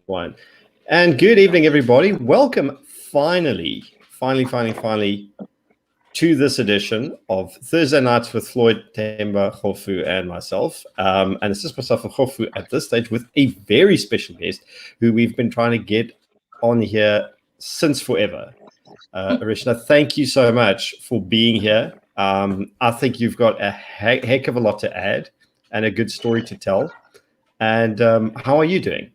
one. And good evening, everybody. Welcome finally to this edition of Thursday Nights with Floyd, Themba, Kgofu, and myself. And it's just myself and Kgofu at this stage with a very special guest who we've been trying to get on here since forever. Arishna, thank you so much for being here. I think you've got a heck of a lot to add and a good story to tell. And how are you doing?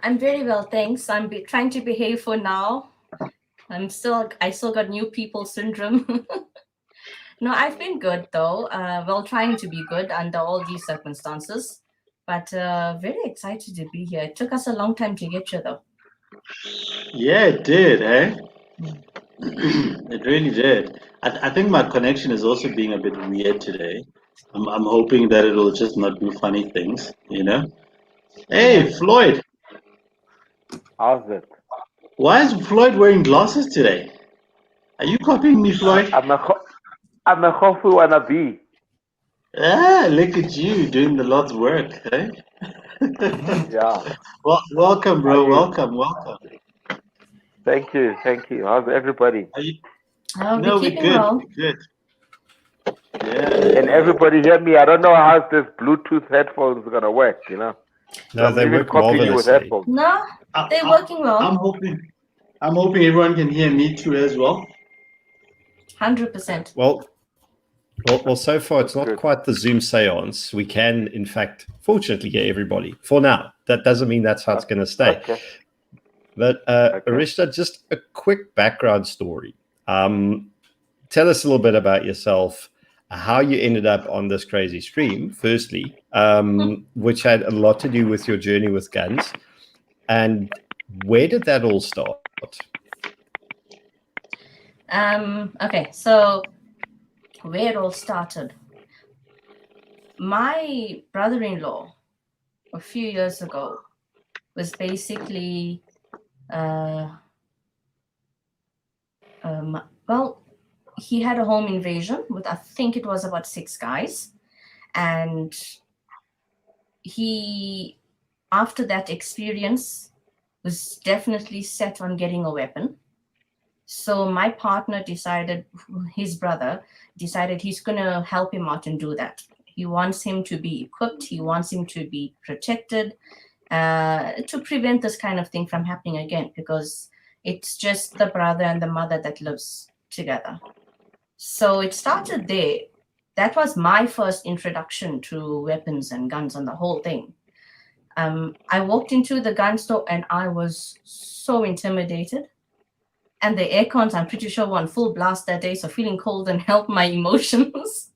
I'm very well, thanks. I'm trying to behave for now. I still got new people syndrome. No, I've been good though. Trying to be good under all these circumstances. But very excited to be here. It took us a long time to get here though. Yeah, it did, eh? It really did. I think my connection is also being a bit weird today. I'm hoping that it'll just not do funny things, you know? Hey, Yeah. Floyd, How's it? why is Floyd wearing glasses today? Are you copying me, Floyd? I'm a Kgofu wannabe. Ah, look at you doing the Lord's work, eh? Yeah. Well, welcome, How bro. you? Welcome. Thank you. How's everybody? Are you? We're No, we're keeping good. well. We're good. Yeah. And everybody hear me? I don't know how this Bluetooth headphones gonna work, you know? No, I'm they even work copying you with marvelously. headphones. No, I- they're I- working well. I'm hoping everyone can hear me too as well. 100%. Well, so far it's not Good. quite the Zoom seance. We can, in fact, fortunately get everybody for now. That doesn't mean that's how it's going to stay. Okay. But Arishna, just a quick background story. Tell us a little bit about yourself, how you ended up on this crazy stream, firstly, which had a lot to do with your journey with guns. And where did that all start? Okay, so where it all started. My brother-in-law a few years ago was basically he had a home invasion with, I think it was about 6 guys, and he, after that experience, was definitely set on getting a weapon. So my partner decided, his brother decided he's going to help him out and do that. He wants him to be equipped. He wants him to be protected to prevent this kind of thing from happening again, because it's just the brother and the mother that lives together. So it started there. That was my first introduction to weapons and guns and the whole thing. I walked into the gun store and I was so intimidated. And the air cons, I'm pretty sure, were on full blast that day, so feeling cold and helped my emotions.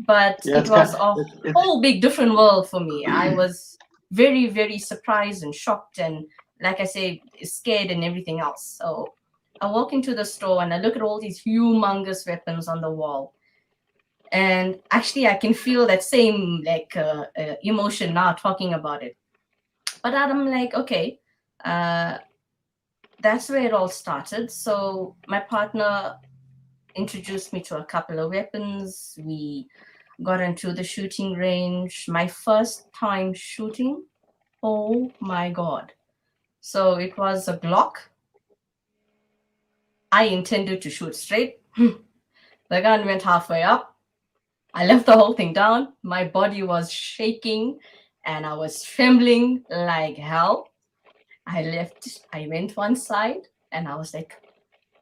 But Yeah, it was a whole big different world for me. I was very, very surprised and shocked and, like I say, scared and everything else. So I walk into the store and I look at all these humongous weapons on the wall. And actually, I can feel that same emotion now talking about it. But I'm like, okay, that's where it all started. So my partner introduced me to a couple of weapons. We got into the shooting range. My first time shooting, oh my God. So it was a Glock. I intended to shoot straight. The gun went halfway up. I left the whole thing down. My body was shaking and I was trembling like hell. I went one side and I was like,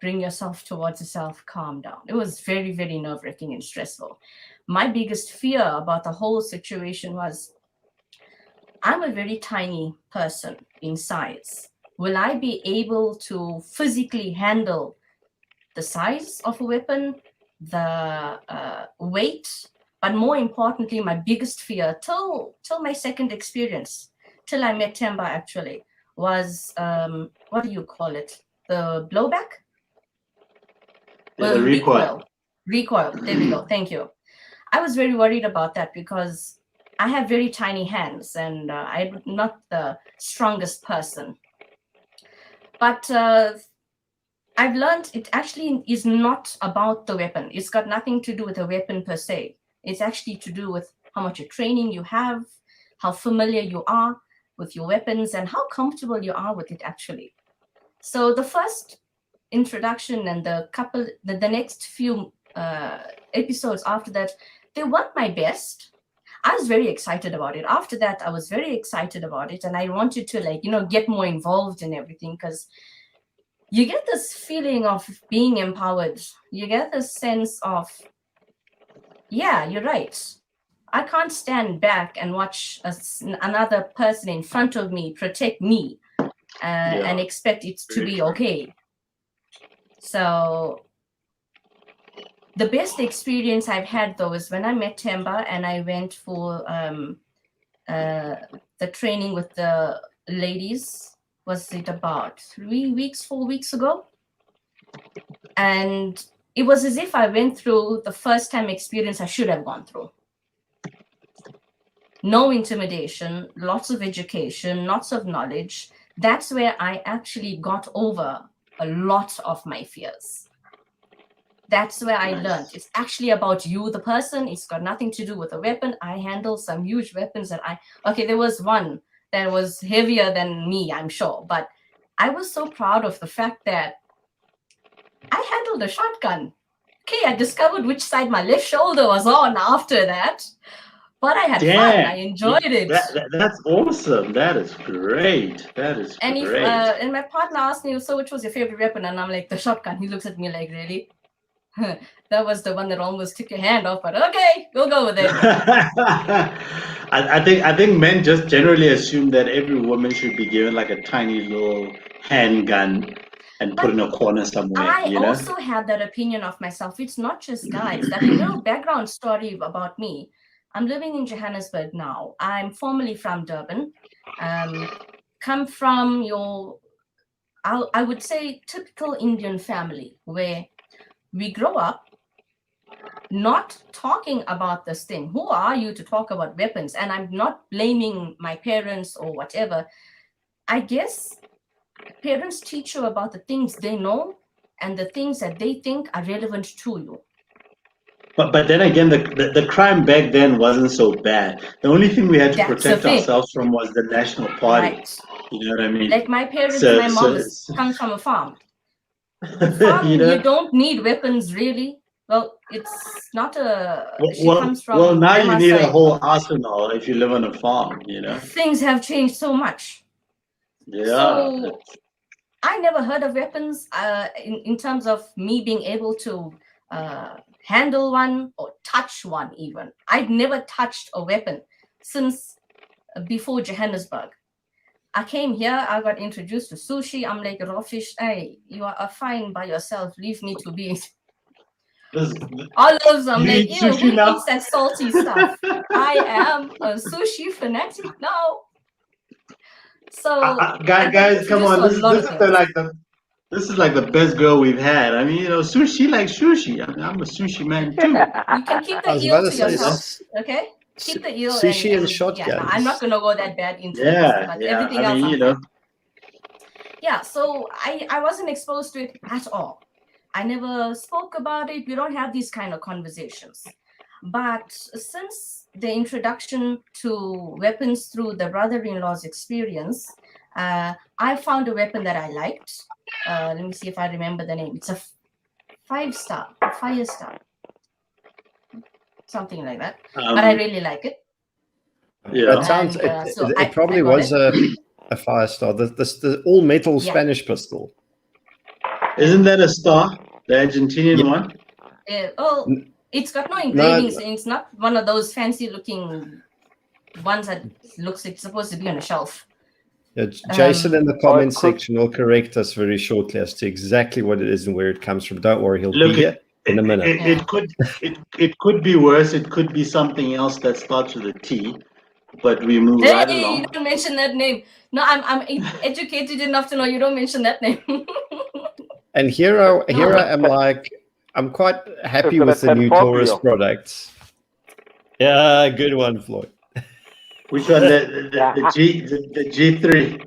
bring yourself towards yourself, calm down. It was very, very nerve-wracking and stressful. My biggest fear about the whole situation was, I'm a very tiny person in size. Will I be able to physically handle the size of a weapon, the weight, but more importantly, my biggest fear till my second experience, till I met Themba actually, was, what do you call it? The blowback? Yeah, the recoil. Recoil. There we go. Thank you. I was very worried about that because I have very tiny hands and I'm not the strongest person. But I've learned it actually is not about the weapon. It's got nothing to do with the weapon per se. It's actually to do with how much training you have, how familiar you are with your weapons and how comfortable you are with it actually. So the first introduction and the next few episodes after that, they weren't my best. I was very excited about it. After that, I was very excited about it, and I wanted to get more involved in everything, because you get this feeling of being empowered. You get this sense of, yeah, you're right. I can't stand back and watch another person in front of me protect me and expect it to be okay. So the best experience I've had, though, is when I met Themba and I went for the training with the ladies. Was it about 3 weeks, 4 weeks ago? And it was as if I went through the first time experience I should have gone through. No intimidation, lots of education, lots of knowledge. That's where I actually got over a lot of my fears. That's where I learned. It's actually about you, the person. It's got nothing to do with a weapon. I handle some huge weapons there was one that was heavier than me, I'm sure. But I was so proud of the fact that I handled a shotgun. Okay, I discovered which side my left shoulder was on after that. But I had fun. I enjoyed it. That's awesome. That is great. And my partner asked me, so which was your favorite weapon? And I'm like, the shotgun. He looks at me like, really? That was the one that almost took your hand off, but okay, we'll go with it. I think men just generally assume that every woman should be given like a tiny little handgun and put in a corner somewhere. I also had that opinion of myself. It's not just guys. That little background story about me. I'm living in Johannesburg now. I'm formerly from Durban. Come from I would say, typical Indian family, where we grow up not talking about this thing. Who are you to talk about weapons? And I'm not blaming my parents or whatever. I guess parents teach you about the things they know and the things that they think are relevant to you. But then again, the crime back then wasn't so bad. The only thing we had to protect ourselves from was the National Party. Right. You know what I mean? Like my parents, my mom comes from a farm. Farm, you don't need weapons, really. Well, it's not she comes from. Well, now you need a whole arsenal if you live on a farm. Things have changed so much. Yeah. So I never heard of weapons in terms of me being able to handle one or touch one even. I'd never touched a weapon since before Johannesburg. I came here, I got introduced to sushi. I'm like, raw fish, hey, you are fine by yourself. Leave me to be. Olives, I'm like, ew, who eats that salty stuff? I am a sushi fanatic now. So, guys, come on. This is like the best girl we've had. I mean, sushi like sushi. I mean, I'm a sushi man too. You can keep the eel to yourself, okay? Keep the eel. Sushi and shotguns. Yeah, I'm not going to go that bad into it. But everything else, Yeah, so I wasn't exposed to it at all. I never spoke about it. We don't have these kind of conversations. But since the introduction to weapons through the brother-in-law's experience, I found a weapon that I liked. Let me see if I remember the name. It's a 5-star, a fire star. Something like that. But I really like it. Yeah, that sounds. It probably was a fire star. The all metal Spanish pistol. Isn't that a star? The Argentinian one? It's got no engravings. It's not one of those fancy looking ones that looks like it's supposed to be on a shelf. Yeah, Jason in the comment section will correct us very shortly as to exactly what it is and where it comes from. Don't worry, he'll be here in a minute. It could be worse. It could be something else that starts with a T. But we move right along. You don't mention that name. No, I'm educated enough to know you don't mention that name. And here I am, like, I'm quite happy with the new Taurus products. Yeah, good one, Floyd. Which one? The G3.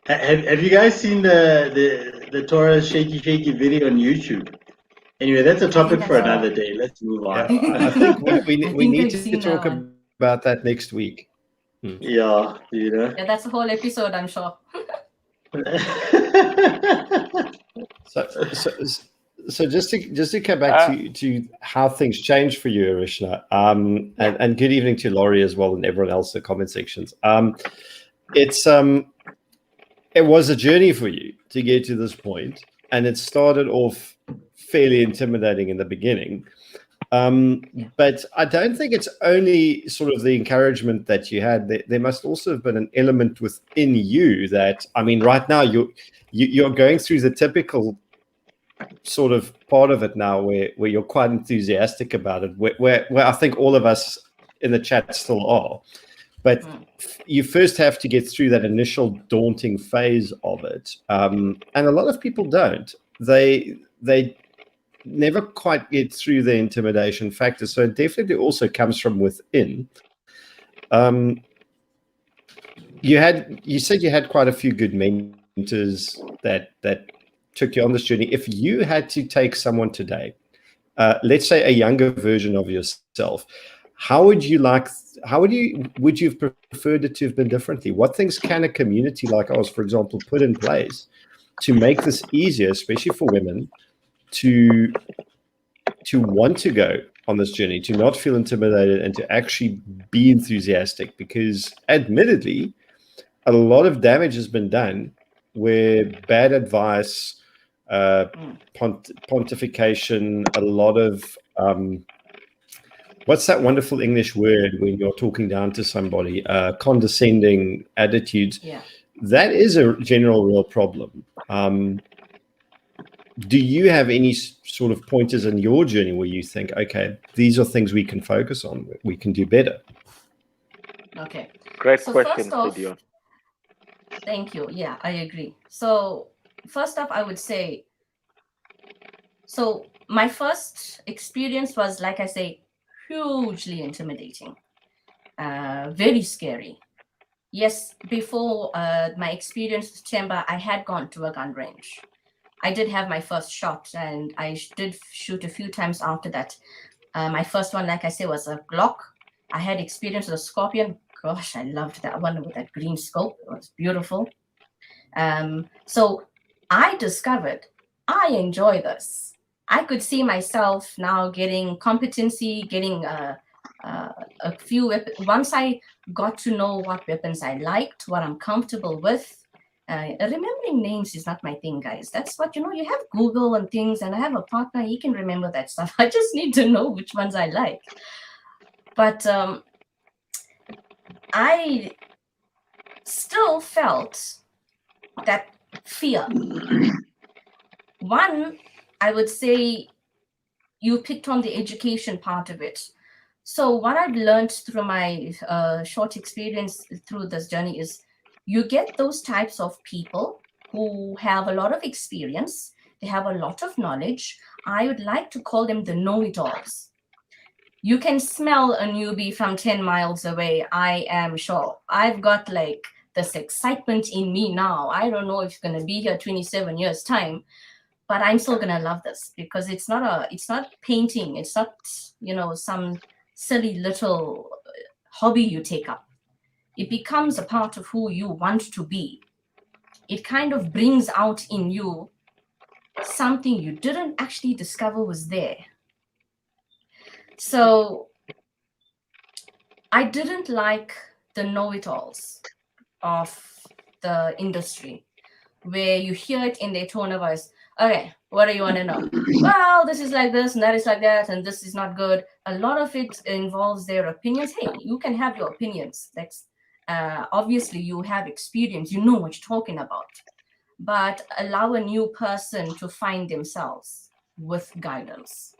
Have you guys seen the Taurus shaky video on YouTube? Anyway, that's a topic for another day. Let's move on. Yeah, I think we need to talk about that next week. Yeah, you know. Yeah, that's a whole episode, I'm sure. So just to come back to how things changed for you, Arishna, and good evening to Laurie as well and everyone else in the comment sections. It was a journey for you to get to this point, and it started off fairly intimidating in the beginning. But I don't think it's only sort of the encouragement that you had. There must also have been an element within you that, I mean, right now you're going through the typical sort of part of it now where you're quite enthusiastic about it, where I think all of us in the chat still are. But you first have to get through that initial daunting phase of it. And a lot of people don't. They never quite get through the intimidation factor. So it definitely also comes from within. You said you had quite a few good mentors that took you on this journey. If you had to take someone today, let's say a younger version of yourself, would you have preferred it to have been differently? What things can a community like ours, for example, put in place to make this easier, especially for women, to want to go on this journey, to not feel intimidated and to actually be enthusiastic? Because admittedly, a lot of damage has been done where bad advice, pontification, a lot of what's that wonderful English word when you're talking down to somebody, condescending attitudes. Yeah. That is a general real problem. Do you have any sort of pointers in your journey where you think, okay, these are things we can focus on, we can do better? Okay. Great So question, first off, Gideon. thank you. Yeah, I agree. So first off, I would say, so my first experience was, like I say, hugely intimidating, very scary. Yes, before my experience with Themba, I had gone to a gun range. I did have my first shot, and I did shoot a few times after that. My first one, like I say, was a Glock. I had experience with a Scorpion. Gosh, I loved that one with that green scope. It was beautiful. So I discovered I enjoy this. I could see myself now getting competency, getting a few weapons. Once I got to know what weapons I liked, what I'm comfortable with. Remembering names is not my thing, guys. That's what, you have Google and things, and I have a partner, he can remember that stuff. I just need to know which ones I like. But I still felt that fear. One, I would say you picked on the education part of it. So what I've learned through my short experience through this journey is you get those types of people who have a lot of experience, they have a lot of knowledge. I would like to call them the know-it-alls. You can smell a newbie from 10 miles away, I am sure. I've got like this excitement in me now. I don't know if it's going to be here 27 years time, but I'm still going to love this because it's not painting. It's not, some silly little hobby you take up. It becomes a part of who you want to be. It kind of brings out in you something you didn't actually discover was there. So I didn't like the know-it-alls of the industry where you hear it in their tone of voice. Okay, what do you want to know? Well, this is like this and that is like that and this is not good. A lot of it involves their opinions. Hey, you can have your opinions. That's obviously you have experience, you know what you're talking about, but allow a new person to find themselves with guidance.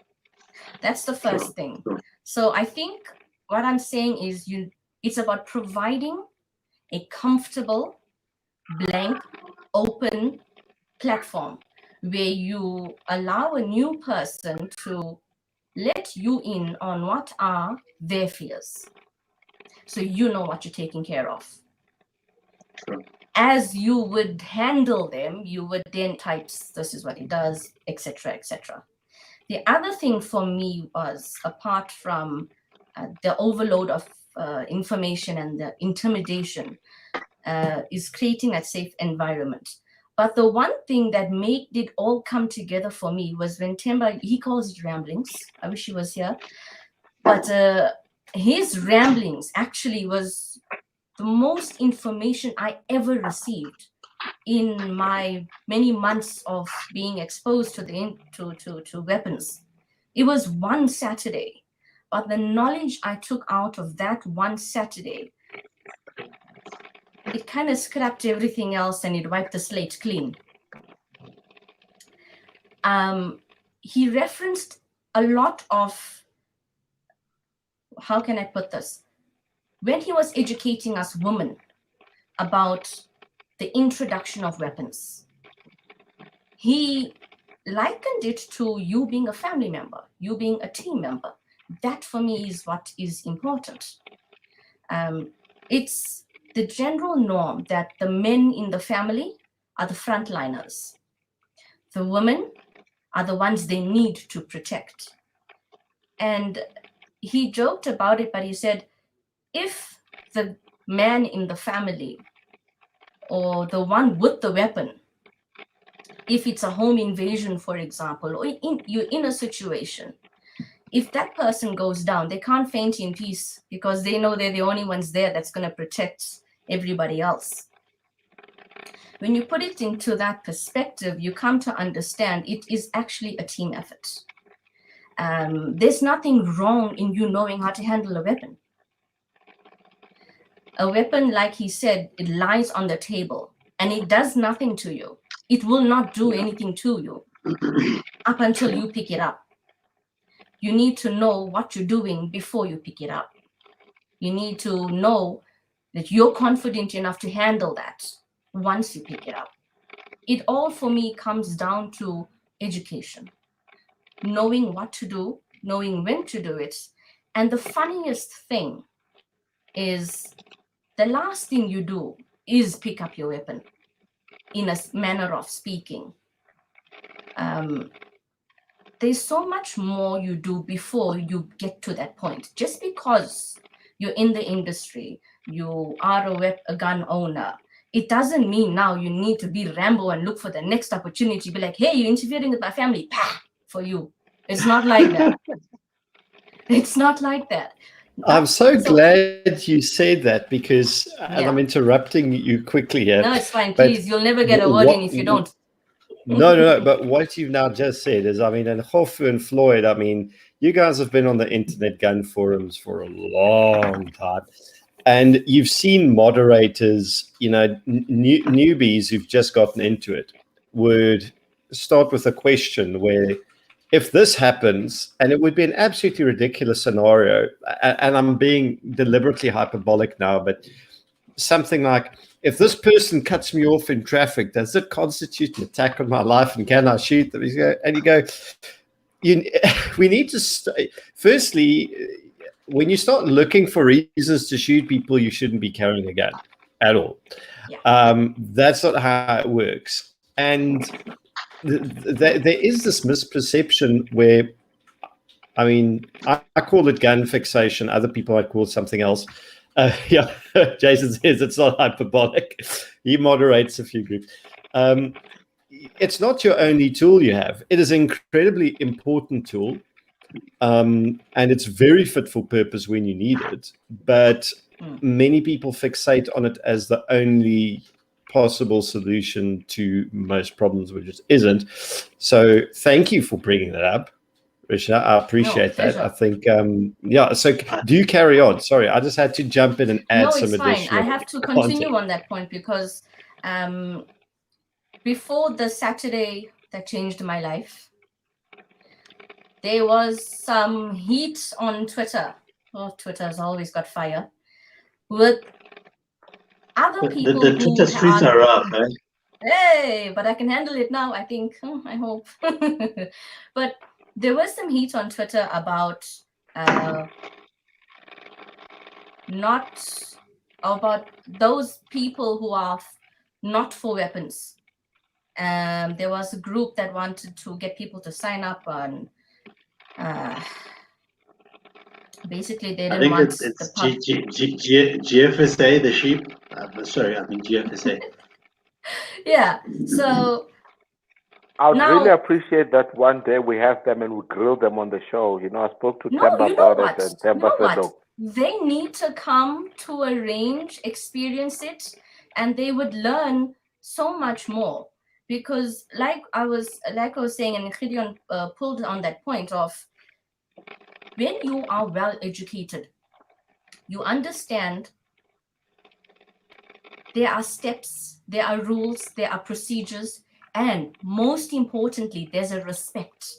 That's the first thing. So I think what I'm saying is it's about providing a comfortable, blank, open platform where you allow a new person to let you in on what are their fears. So you know what you're taking care of. Sure. As you would handle them, you would then type, this is what it does, etc., etc. The other thing for me was, apart from the overload of information and the intimidation is creating a safe environment. But the one thing that made it all come together for me was when Themba, he calls it ramblings. I wish he was here. But his ramblings actually was the most information I ever received in my many months of being exposed to to weapons. It was one Saturday, but the knowledge I took out of that one Saturday, it kind of scrapped everything else and it wiped the slate clean. He referenced a lot of, how can I put this? When he was educating us women about the introduction of weapons, he likened it to you being a family member, you being a team member. That for me is what is important. It's the general norm that the men in the family are the frontliners. The women are the ones they need to protect. And he joked about it, but he said, if the man in the family or the one with the weapon, if it's a home invasion, for example, or you're in a situation, if that person goes down, they can't faint in peace because they know they're the only ones there that's going to protect everybody else. When you put it into that perspective, you come to understand it is actually a team effort. There's nothing wrong in you knowing how to handle a weapon. A weapon, like he said, it lies on the table and it does nothing to you. It will not do anything to you up until you pick it up. You need to know what you're doing before you pick it up. You need to know that you're confident enough to handle that once you pick it up. It all for me comes down to education, knowing what to do, knowing when to do it. And the funniest thing is the last thing you do is pick up your weapon, in a manner of speaking. There's so much more you do before you get to that point. Just because you're in the industry, you are a gun owner, it doesn't mean now you need to be Rambo and look for the next opportunity. Be like, hey, you're interfering with my family, pah, for you. It's not like that. It's not like that. I'm so glad you said that because and I'm interrupting you quickly here. No, it's fine. Please, you'll never get a word in if you don't. No. But what you've now just said is, I mean, and Kgofu and Floyd, I mean, you guys have been on the internet gun forums for a long time. And you've seen moderators, you know, newbies who've just gotten into it would start with a question where, if this happens, and it would be an absolutely ridiculous scenario, and I'm being deliberately hyperbolic now, but something like, if this person cuts me off in traffic, does it constitute an attack on my life, and can I shoot them? And you go, we need to firstly, when you start looking for reasons to shoot people, you shouldn't be carrying a gun at all. Yeah. That's not how it works. And there is this misperception where, I mean, I call it gun fixation. Other people might call it something else. Yeah, Jason says it's not hyperbolic. He moderates a few groups. It's not your only tool you have. It is an incredibly important tool. And it's very fit for purpose when you need it. But many people fixate on it as the only possible solution to most problems, which it isn't. So thank you for bringing that up, Arishna. I appreciate that. I think, yeah, so do you carry on? Sorry, I just had to jump in and add some additional. No, it's fine. I have to continue on that point because before the Saturday that changed my life, there was some heat on Twitter. Oh, Twitter's always got fire. With other people the Twitter streets are rough, right? Hey, but I can handle it now, I think. I hope. But there was some heat on Twitter about not about those people who are not for weapons. There was a group that wanted to get people to sign up on Basically, they I didn't think want it's the GFSA, the sheep. Sorry, I mean GFSA. Yeah. So I would now, really appreciate that one day we have them and we grill them on the show. You know, I spoke to no, Themba you know about it, what? and You Themba know said, what? look, They need to come to a range, experience it, and they would learn so much more. Because, like I was saying, and Gideon pulled on that point of when you are well educated, you understand there are steps, there are rules, there are procedures, and most importantly, there's a respect.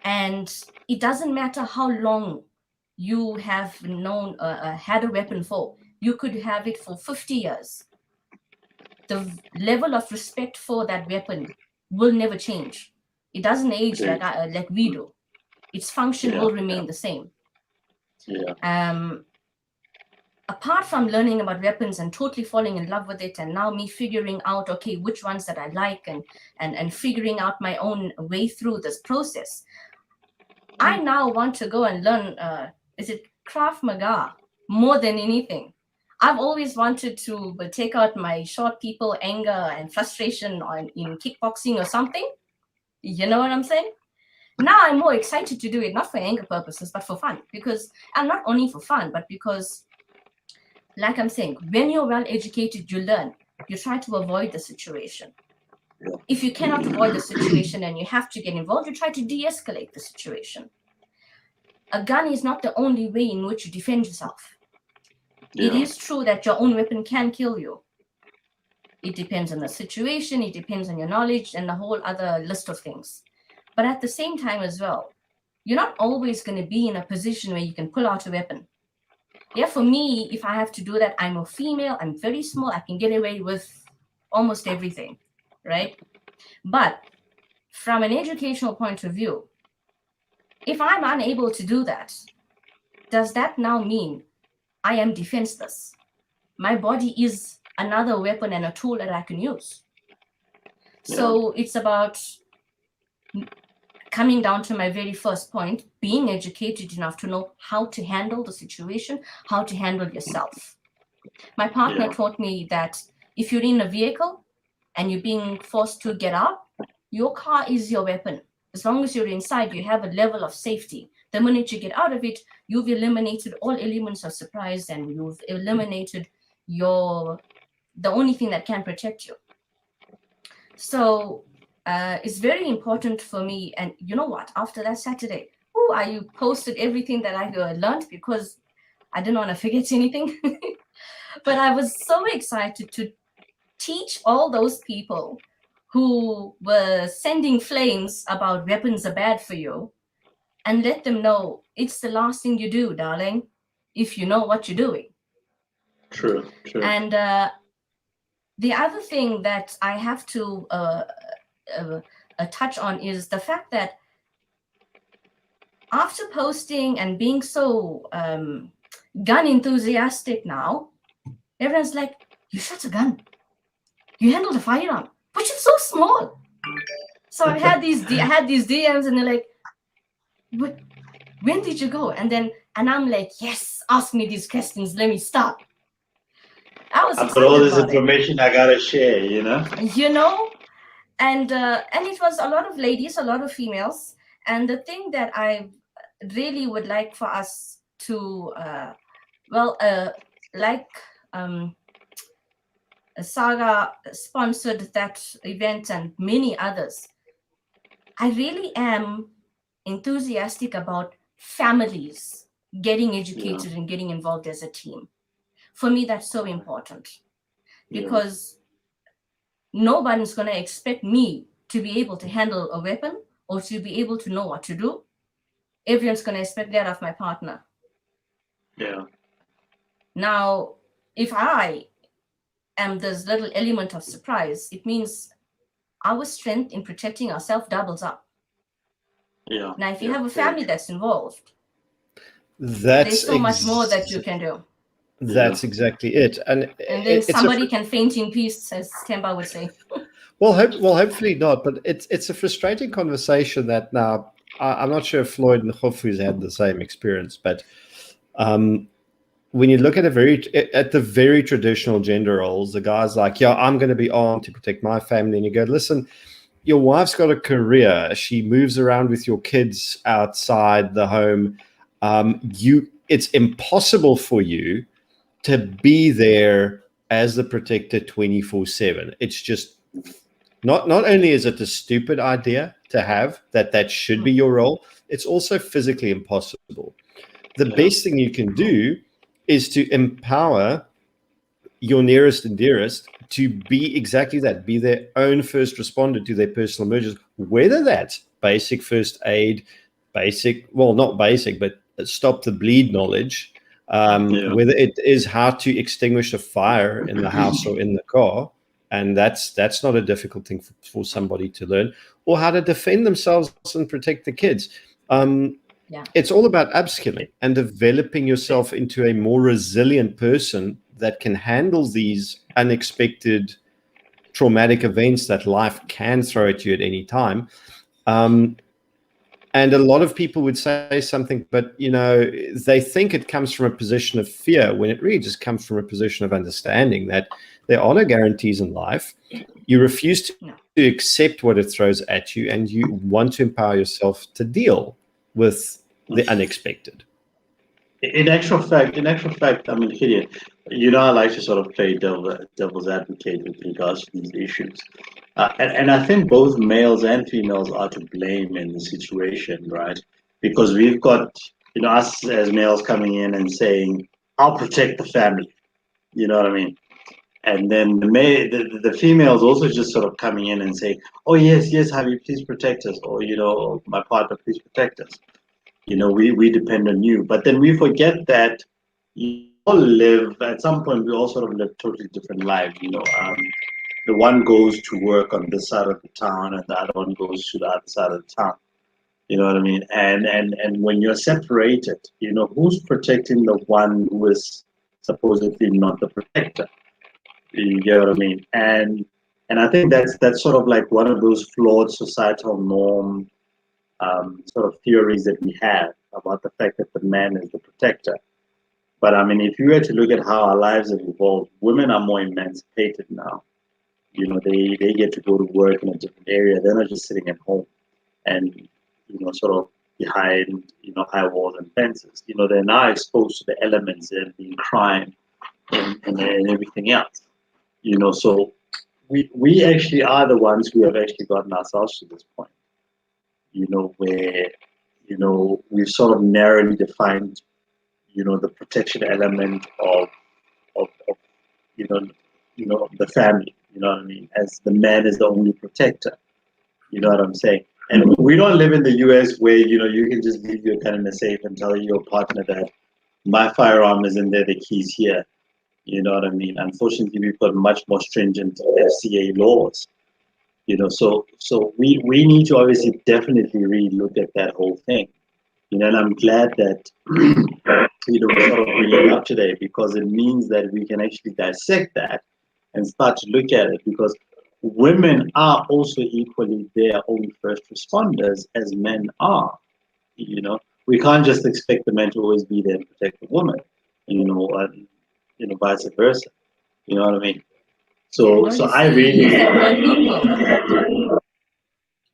And it doesn't matter how long you have known had a weapon for. You could have it for 50 years. The level of respect for that weapon will never change. It doesn't age like we do. Its function will remain the same. Yeah. Apart from learning about weapons and totally falling in love with it, and now me figuring out, okay, which ones that I like and figuring out my own way through this process, I now want to go and learn, is it Krav Maga more than anything? I've always wanted to take out my short people anger and frustration in kickboxing or something. You know what I'm saying? Now I'm more excited to do it, not for anger purposes, but for fun. And not only for fun, but because, like I'm saying, when you're well educated, you learn. You try to avoid the situation. Yeah. If you cannot avoid the situation and you have to get involved, you try to de-escalate the situation. A gun is not the only way in which you defend yourself. Yeah. It is true that your own weapon can kill you. It depends on the situation, it depends on your knowledge, and a whole other list of things. But at the same time as well, you're not always going to be in a position where you can pull out a weapon. Yeah, for me, if I have to do that, I'm a female, I'm very small, I can get away with almost everything, right? But from an educational point of view, if I'm unable to do that, does that now mean I am defenseless? My body is another weapon and a tool that I can use. Yeah. So it's about coming down to my very first point, being educated enough to know how to handle the situation, how to handle yourself. My partner taught me that if you're in a vehicle and you're being forced to get out, your car is your weapon. As long as you're inside, you have a level of safety. The minute you get out of it, you've eliminated all elements of surprise and you've eliminated the only thing that can protect you. So it's very important for me. And you know what? After that Saturday, I posted everything that I learned because I didn't want to forget anything. But I was so excited to teach all those people who were sending flames about weapons are bad for you and let them know it's the last thing you do, darling, if you know what you're doing. True. And the other thing that I have to touch on is the fact that after posting and being so gun enthusiastic now, everyone's like, you shot a gun, you handled a firearm, but you're so small. So I had these DMs and they're like, when did you go? And I'm like, yes, ask me these questions, let me start. I've got all this information I gotta share, you know? And it was a lot of ladies, a lot of females. And the thing that I really would like for us to, Saga sponsored that event and many others. I really am enthusiastic about families getting educated and getting involved as a team. For me, that's so important because nobody's going to expect me to be able to handle a weapon or to be able to know what to do. Everyone's going to expect that of my partner. Yeah. Now, if I am this little element of surprise, it means our strength in protecting ourselves doubles up. Yeah. Now, if you have a family that's involved, there's so much more that you can do. That's exactly it. And then somebody can faint in peace, as Themba would say. Well, hopefully not. But it's a frustrating conversation that now I'm not sure if Floyd and Kgofu's had the same experience, but when you look at the very traditional gender roles, the guy's like, yeah, I'm going to be armed to protect my family. And you go, listen, your wife's got a career. She moves around with your kids outside the home. It's impossible for you to be there as the protector 24/7. It's just not only is it a stupid idea to have that should be your role, it's also physically impossible. The best thing you can do is to empower your nearest and dearest to be exactly that, be their own first responder to their personal emergency, whether that's basic first aid, not basic, but stop the bleed knowledge, whether it is how to extinguish a fire in the house or in the car, and that's not a difficult thing for somebody to learn, or how to defend themselves and protect the kids. It's all about upskilling and developing yourself into a more resilient person that can handle these unexpected traumatic events that life can throw at you at any time. And a lot of people would say something, but they think it comes from a position of fear, when it really just comes from a position of understanding that there are no guarantees in life. You refuse to accept what it throws at you, and you want to empower yourself to deal with the unexpected. In actual fact, I mean, Gideon, I like to sort of play devil's advocate with regards to these issues. And I think both males and females are to blame in the situation, right? Because we've got, us as males coming in and saying, I'll protect the family. You know what I mean? And then the females also just sort of coming in and saying, oh, yes, Javi, please protect us. Or, my partner, please protect us. We depend on you. But then we forget that you all live, at some point, we all sort of live totally different lives. The one goes to work on this side of the town and the other one goes to the other side of the town. You know what I mean? And when you're separated, who's protecting the one who is supposedly not the protector? You get what I mean? And I think that's sort of like one of those flawed societal norm sort of theories that we have about the fact that the man is the protector. But I mean, if you were to look at how our lives have evolved, women are more emancipated now. They get to go to work in a different area. They're not just sitting at home and, sort of behind, high walls and fences. They're now exposed to the elements and the crime and everything else. So we actually are the ones who have actually gotten ourselves to this point. Where, we've sort of narrowly defined, the protection element of the family, you know what I mean, as the man is the only protector. You know what I'm saying? And we don't live in the US where, you can just leave your gun in the safe and tell your partner that my firearm is in there, the key's here. You know what I mean? Unfortunately, we've got much more stringent FCA laws. So we need to obviously definitely re-look at that whole thing. And I'm glad that we sort of bring it up today, because it means that we can actually dissect that and start to look at it, because women are also equally their own first responders as men are. We can't just expect the men to always be there and protect the woman, and vice versa. You know what I mean? So I really.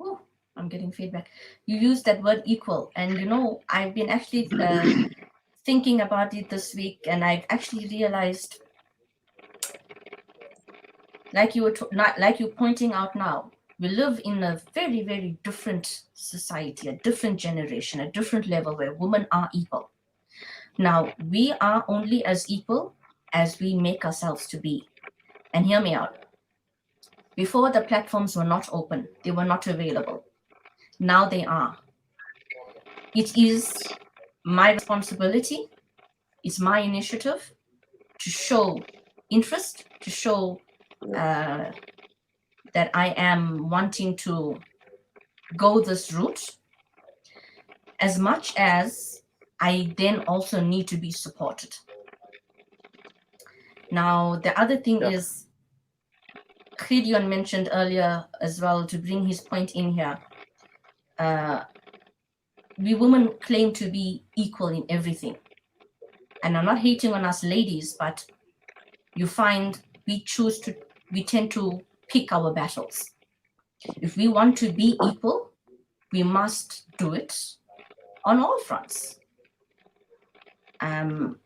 Oh, I'm getting feedback. You use that word equal, and I've been actually thinking about it this week, and I've actually realized, like you were like you're pointing out now, we live in a very, very different society, a different generation, a different level where women are equal. Now, we are only as equal as we make ourselves to be. And hear me out. Before, the platforms were not open. They were not available. Now they are. It is my responsibility, it's my initiative to show interest, to show that I am wanting to go this route, as much as I then also need to be supported. Now, the other thing is, Gideon mentioned earlier as well, to bring his point in here, we women claim to be equal in everything. And I'm not hating on us ladies, but you find we tend to pick our battles. If we want to be equal, we must do it on all fronts. And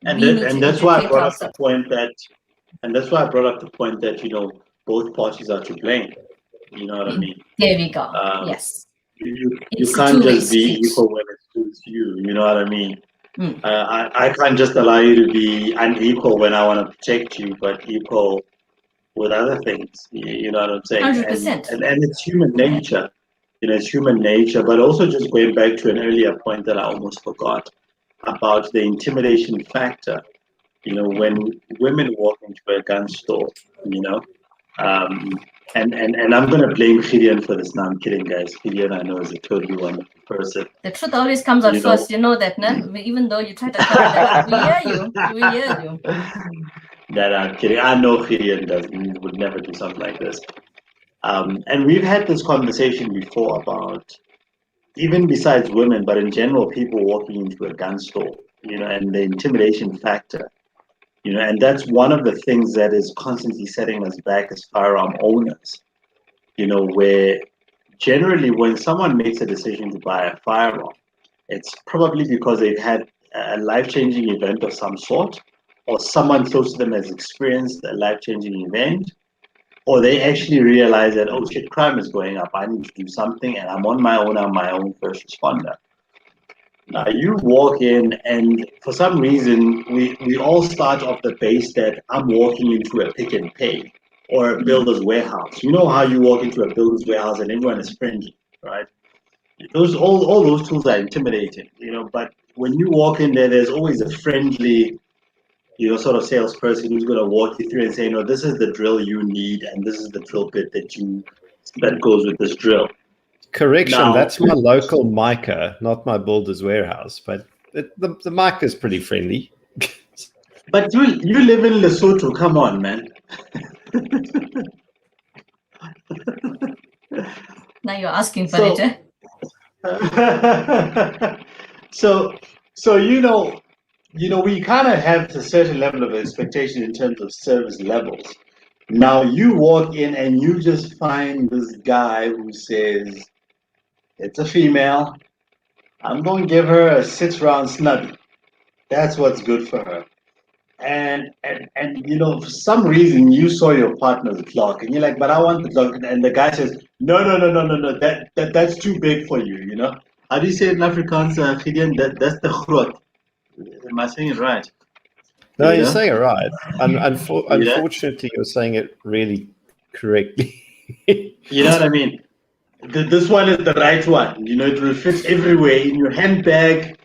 that's why I brought up the point that, both parties are to blame. You know what I mean? There we go. Yes. You can't just be equal when it suits you. You know what I mean? I can't just allow you to be unequal when I want to protect you, but equal with other things. You know what I'm saying? 100%. And it's human nature. It's human nature. But also just going back to an earlier point that I almost forgot about the intimidation factor. When women walk into a gun store, and I'm going to blame Gideon for this. No, I'm kidding, guys. Gideon, I know, is a totally wonderful person. The truth always comes out first. You know that, no? Even though you try to cover that up, we hear you. No, I'm kidding. I know Gideon would never do something like this. And we've had this conversation before about, even besides women, but in general, people walking into a gun store, and the intimidation factor. And that's one of the things that is constantly setting us back as firearm owners, where generally when someone makes a decision to buy a firearm, it's probably because they've had a life-changing event of some sort, or someone close to them has experienced a life-changing event, or they actually realize that, oh shit, crime is going up, I need to do something, and I'm my own first responder. Now you walk in, and for some reason, we all start off the base that I'm walking into a Pick and Pay or a builder's warehouse. You know how you walk into a builder's warehouse and everyone is friendly, right? All those tools are intimidating, but when you walk in there, there's always a friendly, sort of salesperson who's going to walk you through and say, no, this is the drill you need, and this is the drill bit that goes with this drill. Correction, that's my local Micah, not my builder's warehouse, but the Micah is pretty friendly. But you live in Lesotho, come on, man. Now you're asking for it, eh? So we kind of have a certain level of expectation in terms of service levels. Now you walk in and you just find this guy who says, it's a female, I'm going to give her a 6-round snubby. That's what's good for her. And for some reason you saw your partner's clock and you're like, but I want the clock. And the guy says, no, that's too big for you, How do you say it in Afrikaans, Gideon? That's the grot. Am I saying it right? No, you're saying it right. Unfortunately, you're saying it really correctly. You know what I mean? This one is the right one. It will fit everywhere, in your handbag,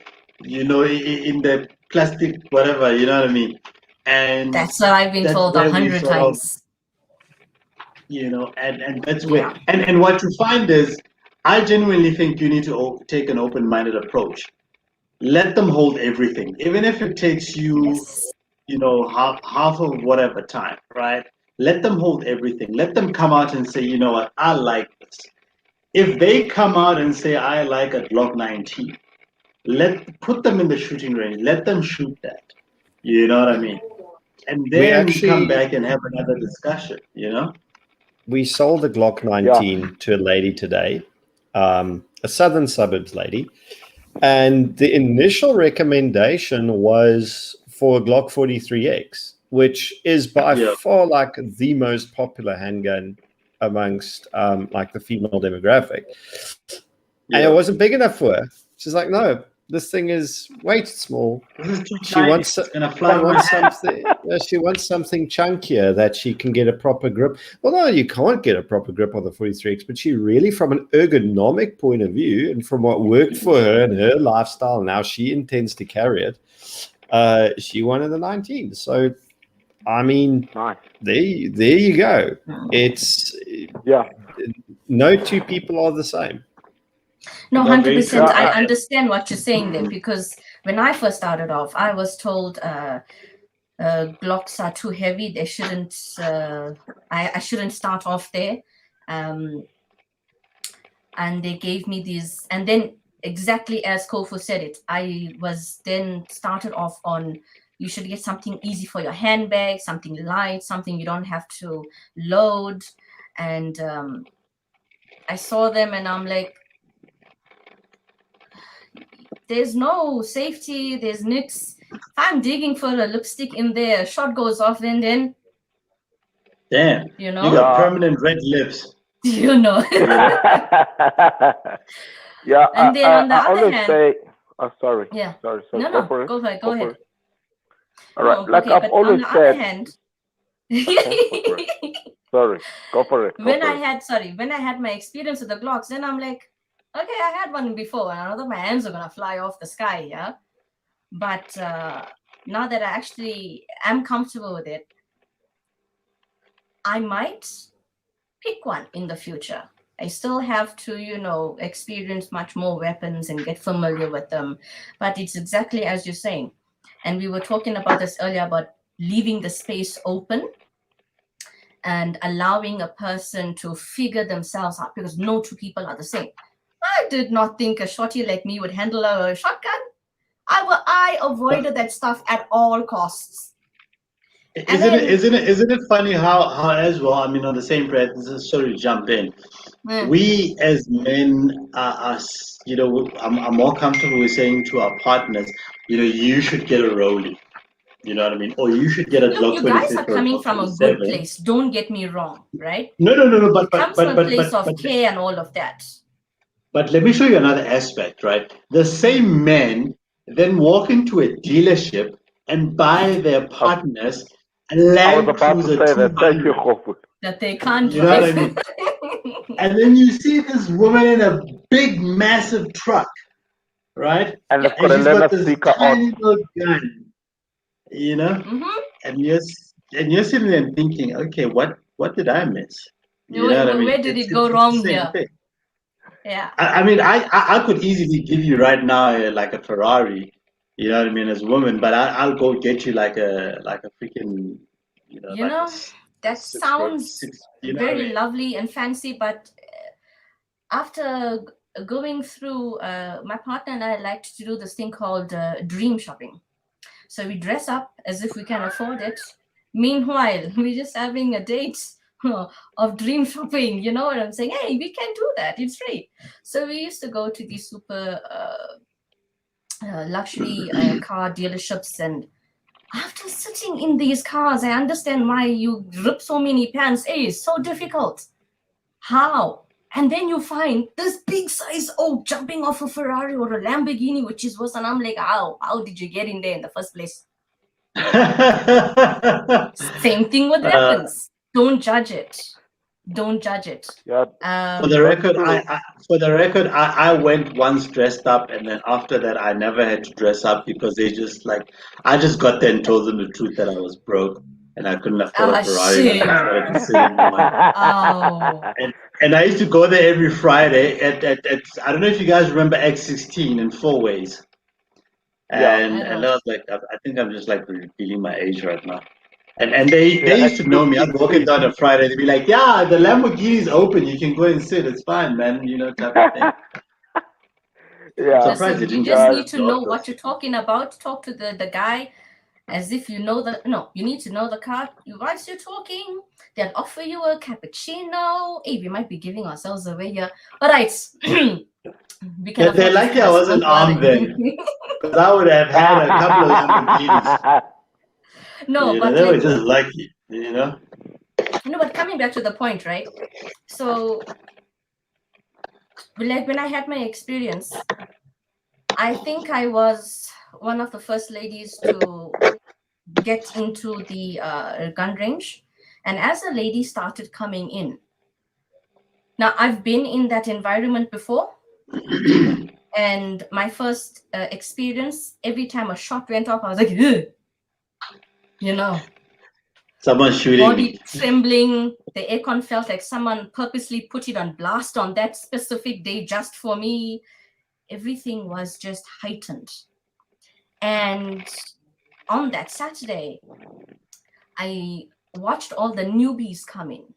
in the plastic, whatever, you know what I mean? And that's what I've been told 100 times. And that's where, and what you find is, I genuinely think you need to take an open-minded approach. Let them hold everything, even if it takes you, half of whatever time, right? Let them hold everything. Let them come out and say, you know what, I like this. If they come out and say, I like a Glock 19, put them in the shooting range. Let them shoot that. You know what I mean? And then we come back and have another discussion, We sold a Glock 19 to a lady today, a southern suburbs lady. And the initial recommendation was for a Glock 43X, which is by far like the most popular handgun amongst like the female demographic. And it wasn't big enough for her. She's like, no, this thing is way too small. She wants something chunkier that she can get a proper grip. Well, no, you can't get a proper grip on the 43X, but she really, from an ergonomic point of view, and from what worked for her and her lifestyle, now she intends to carry it. She wanted the 19. So, I mean, nice. There you go. It's no two people are the same. No, 100%. I understand what you're saying there, because when I first started off, I was told Glocks are too heavy. They shouldn't. I shouldn't start off there. And they gave me these. And then exactly as Kgofu said it. I was then started off on, you should get something easy for your handbag, something light, something you don't have to load. And I saw them and I'm like, there's no safety, there's nix. If I'm digging for a lipstick in there, shot goes off, and then, Damn. you know, You got permanent red lips. you know. Yeah, And then on the I other always hand, say, oh, sorry. yeah. Sorry. No, Go for it. go ahead. Go ahead. All right. No, Like okay, I've but always on the said. other hand, Okay, sorry. Go for it. when I had my experience with the Glocks, then I'm like, okay, I had one before, and I thought my hands are gonna fly off the sky, yeah. But now that I actually am comfortable with it, I might pick one in the future. I still have to, experience much more weapons and get familiar with them. But it's exactly as you're saying. And we were talking about this earlier about leaving the space open and allowing a person to figure themselves out, because no two people are the same. I did not think a shorty like me would handle a shotgun. I avoided that stuff at all costs. Isn't it funny how as well? I mean, on the same breath, sorry to jump in. We as men are I'm more comfortable with saying to our partners, you should get a rollie. You know what I mean? Or you should get a Look, Glock you 26 guys are or a coming Glock from a 27. good place. Don't get me wrong, right? No. It comes from a place of care and all of that. But let me show you another aspect, right? The same men then walk into a dealership and buy their partners a I was Land about Cruiser to say that. Thank you, 200. Kgofu. That they can't You know what I drive. mean? And then you see this woman in a big, massive truck, right? And it's And got a she's got leather this speaker tiny on. little gun, Mhm. and you're sitting there and thinking, okay, what did I miss? You know what I mean? Where did it go It's wrong the same here? thing. Yeah. I mean, I could easily give you right now like a Ferrari, you know what I mean, as a woman, but I'll go get you like a freaking, like a That sounds you know what I very mean? lovely and fancy, but after going through, my partner and I liked to do this thing called dream shopping. So we dress up as if we can afford it. Meanwhile, we're just having a date of dream shopping. You know what I'm saying? Hey, we can do that. It's free. So we used to go to these super luxury car dealerships, and after sitting in these cars, I understand why you rip so many pants. Hey, it's so difficult. How? And then you find this big size oak jumping off a Ferrari or a Lamborghini, which is worse. And I'm like, how did you get in there in the first place? Same thing with weapons. Don't judge it. Don't judge it. Yeah. For the record, I went once dressed up, and then after that, I never had to dress up because I just got there and told them the truth that I was broke and I couldn't afford a Ferrari. Shit. And I started just sitting in one. Oh. And I used to go there every Friday at I don't know if you guys remember X16 in Four Ways. And I was like, I think I'm just like revealing my age right now. And they used to know me. I'd walk in on a Friday. They'd be like, "Yeah, the Lamborghini's open. You can go and sit. It's fine, man." Type of thing. Yeah. I'm surprised they You didn't just get need to know what you're talking about. Talk to the guy as if you know you need to know the car. Once you're talking, they'll offer you a cappuccino. Hey, we might be giving ourselves away here. All right. We can They're lucky I wasn't armed then, because I would have had a couple of Lamborghinis. No, but they were just lucky, No, but coming back to the point, right? So, like when I had my experience, I think I was one of the first ladies to get into the gun range. And as a lady started coming in, now I've been in that environment before. And my first experience, every time a shot went off, I was like, ugh. Someone shooting Body me. trembling. The aircon felt like someone purposely put it on blast on that specific day just for me. Everything was just heightened. And on that Saturday, I watched all the newbies come in.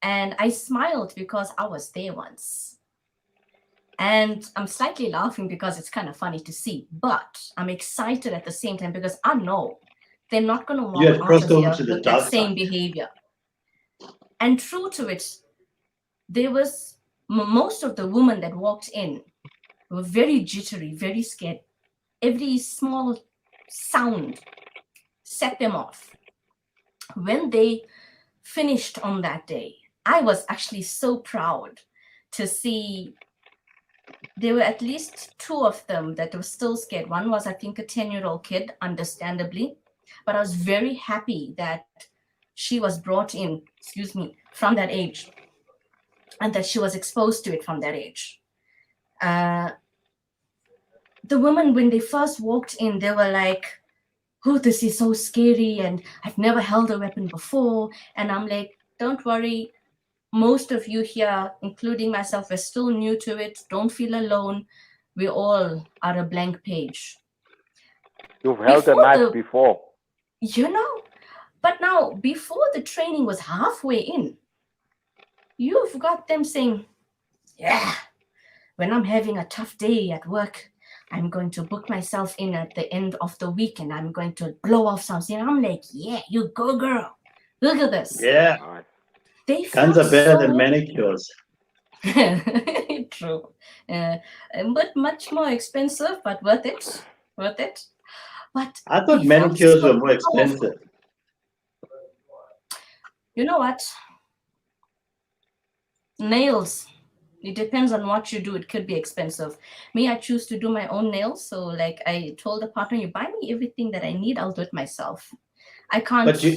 And I smiled because I was there once. And I'm slightly laughing because it's kind of funny to see, but I'm excited at the same time because I know they're not going to You walk had out crossed of over here to the with that dark same side. behavior. And true to it, there was most of the women that walked in were very jittery, very scared. Every small sound set them off. When they finished on that day, I was actually so proud to see there were at least two of them that were still scared. One was, I think, a 10-year-old kid, understandably, but I was very happy that she was brought in, from that age, and that she was exposed to it from that age. The women, when they first walked in, they were like, oh, this is so scary, and I've never held a weapon before. And I'm like, don't worry. Most of you here, including myself, are still new to it. Don't feel alone. We all are a blank page. You've held a knife before. But now, before the training was halfway in, you've got them saying, yeah, when I'm having a tough day at work, I'm going to book myself in at the end of the week and I'm going to blow off something. And I'm like, yeah, you go, girl. Look at this. Yeah. They Guns are better than manicures. True. But much more expensive, but worth it. Worth it. But I thought manicures were more expensive. You know what? Nails. It depends on what you do. It could be expensive. Me, I choose to do my own nails. So, like, I told the partner, you buy me everything that I need. I'll do it myself. I can't but you're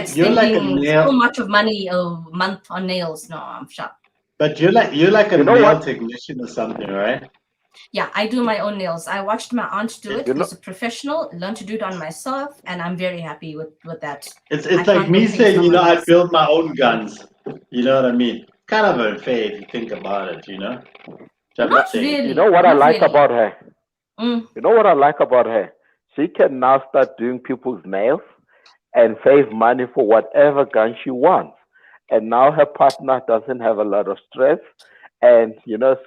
spending like a nail, so much of money a month on nails. No, I'm sharp. But you're like a nail technician or something, right? Yeah, I do my own nails. I watched my aunt do it. Who's a professional, learned to do it on myself, and I'm very happy with that. It's like me saying, I build my own guns. You know what I mean? Kind of unfair if you think about it, Not really. You know what I like about her? You know what I like about her? She can now start doing people's nails and save money for whatever gun she wants. And now her partner doesn't have a lot of stress. And,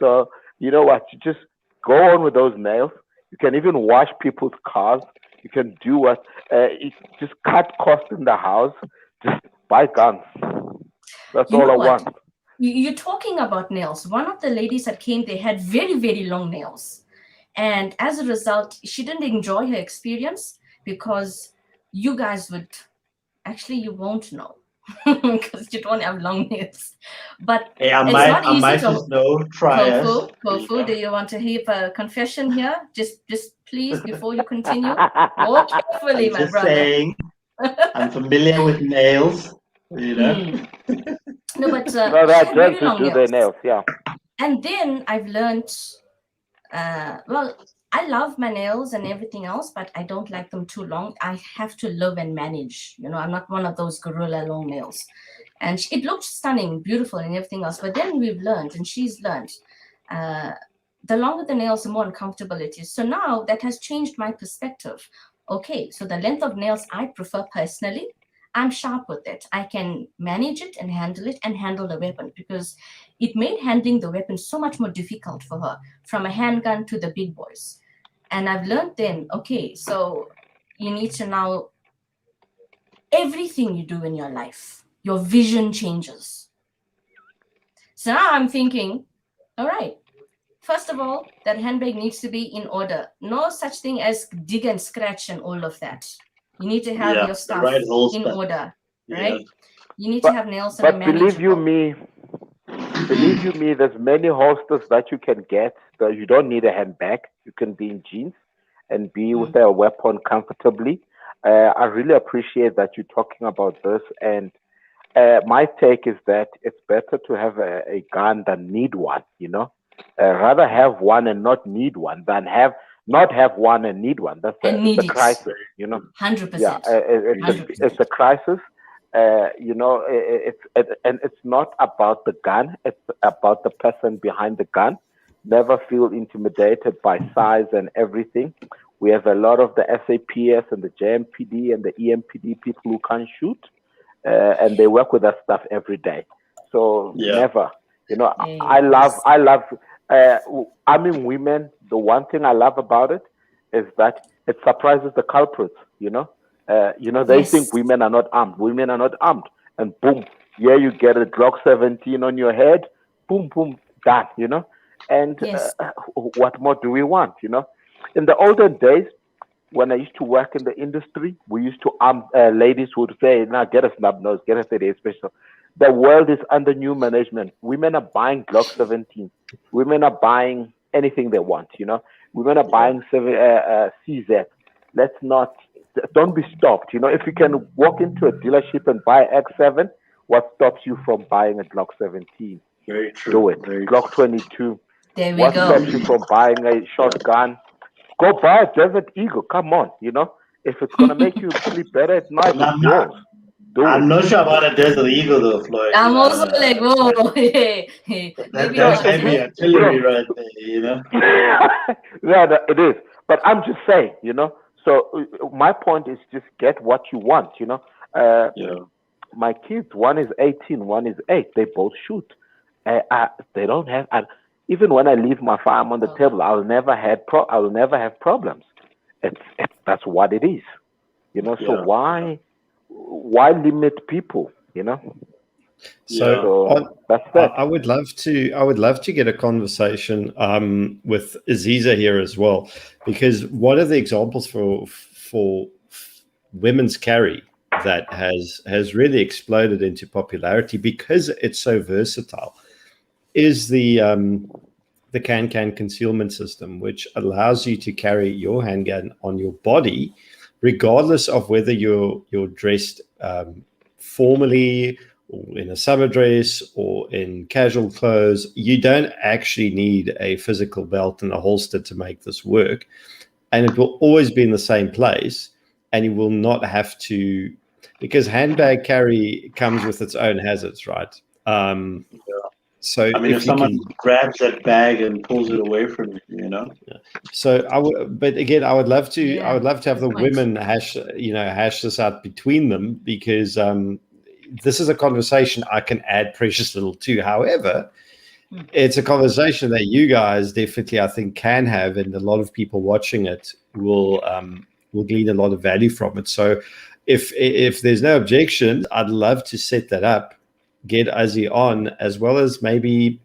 so, you know what? You just go on with those nails. You can even wash people's cars. You can do what? Just cut costs in the house. Just buy guns. That's all I want. You're talking about nails. One of the ladies that came, they had very, very long nails. And as a result, she didn't enjoy her experience because you guys would, actually, you won't know because you don't have long nails. But hey, I might just know. Try us. Kgofu, do you want to hear a confession here? Just please, before you continue, walk carefully, my brother. Saying, I'm familiar with nails. No, but no, that very long do nails. The nails, yeah. And then I've learned. Well, I love my nails and everything else, but I don't like them too long. I have to live and manage. I'm not one of those gorilla long nails. And it looked stunning, beautiful, and everything else. But then we've learned, and she's learned, the longer the nails, the more uncomfortable it is. So now that has changed my perspective. Okay, so the length of nails I prefer personally, I'm sharp with it. I can manage it and handle the weapon because it made handling the weapon so much more difficult for her, from a handgun to the big boys. And I've learned then, okay, so you need to now, everything you do in your life, your vision changes. So now I'm thinking, all right, first of all, that handbag needs to be in order. No such thing as dig and scratch and all of that. You need to have your stuff in order, right? You need to have nails that are manageable. Believe you me, there's many holsters that you can get that you don't need a handbag. You can be in jeans and be with a weapon comfortably. I really appreciate that you're talking about this. And my take is that it's better to have a gun than need one, rather have one and not need one than not have one and need one. That's a crisis, 100%. Yeah, it's a crisis. It's not about the gun. It's about the person behind the gun. Never feel intimidated by size and everything. We have a lot of the SAPS and the JMPD and the EMPD people who can't shoot, and they work with that stuff every day. So never. I love Arming women, the one thing I love about it is that it surprises the culprits. They think Yes. women are not armed. Women are not armed, and boom, yeah, you get a Glock 17 on your head. Boom, boom, done. And Yes. what more do we want? In the olden days, when I used to work in the industry, we used to arm ladies who would say, "Now get a snub nose, get a 38 special." The world is under new management. Women are buying Glock 17. Women are buying anything they want. Women are buying CZ. Don't be stopped. If you can walk into a dealership and buy X7, what stops you from buying a Glock 17? Very true. Do it. Very Glock 22. There we What go. stops you from buying a shotgun? Go buy a Desert Eagle. Come on, if it's gonna make you sleep better at night, I'm it's yours. Do I'm it. not sure about a Desert Eagle though, Floyd. I'm also like, whoa, hey, maybe That's not. heavy artillery right there. Yeah, it is. But I'm just saying, So my point is just get what you want. Yeah. My kids, one is 18, one is 8. They both shoot. They don't have. Even when I leave my firearm on the table, I'll never have problems. That's what it is. So why limit people? So that's that. I would love to get a conversation with Aziza here as well, because one of the examples for women's carry that has really exploded into popularity because it's so versatile is the can concealment system, which allows you to carry your handgun on your body, regardless of whether you're dressed formally or in a summer dress or in casual clothes. You don't actually need a physical belt and a holster to make this work. And it will always be in the same place, and you will not have to, because handbag carry comes with its own hazards, right? So if someone grabs that bag and pulls it away from you, So but again, I would love to have the women hash this out between them, because this is a conversation I can add precious little to. However, it's a conversation that you guys definitely, I think, can have, and a lot of people watching it will glean a lot of value from it. So if there's no objection, I'd love to set that up, get Ozzy on, as well as maybe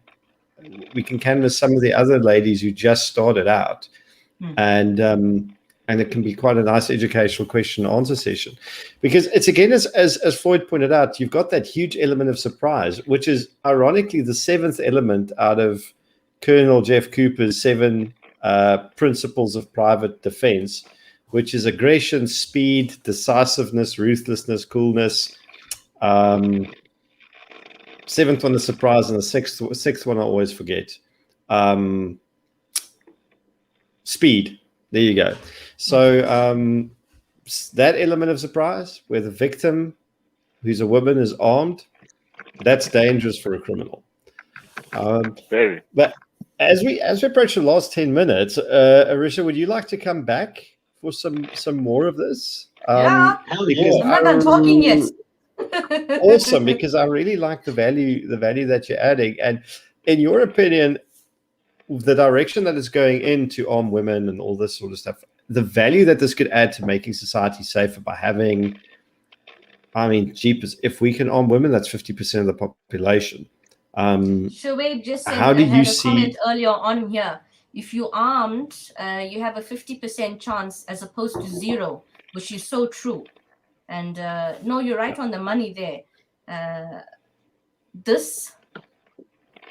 we can canvas some of the other ladies who just started out, and it can be quite a nice educational question and answer session, because it's, again, as Floyd pointed out, you've got that huge element of surprise, which is ironically the seventh element out of Colonel Jeff Cooper's 7 principles of private defense, which is aggression, speed, decisiveness, ruthlessness, coolness. Seventh one is surprise, and the sixth one I always forget. Speed. There you go. So that element of surprise, where the victim, who's a woman, is armed, that's dangerous for a criminal. Very. But as we approach the last 10 minutes, Arishna, would you like to come back for some more of this? Yeah. Because I'm not done talking yet. Awesome, because I really like the value that you're adding, and in your opinion, the direction that it's going in to arm women and all this sort of stuff, the value that this could add to making society safer by having, jeepers, if we can arm women, that's 50% of the population. Shoaib just said, how do you had a see comment earlier on here. If you armed, you have a 50% chance as opposed to 0, which is so true. And no, you're right on the money there. This,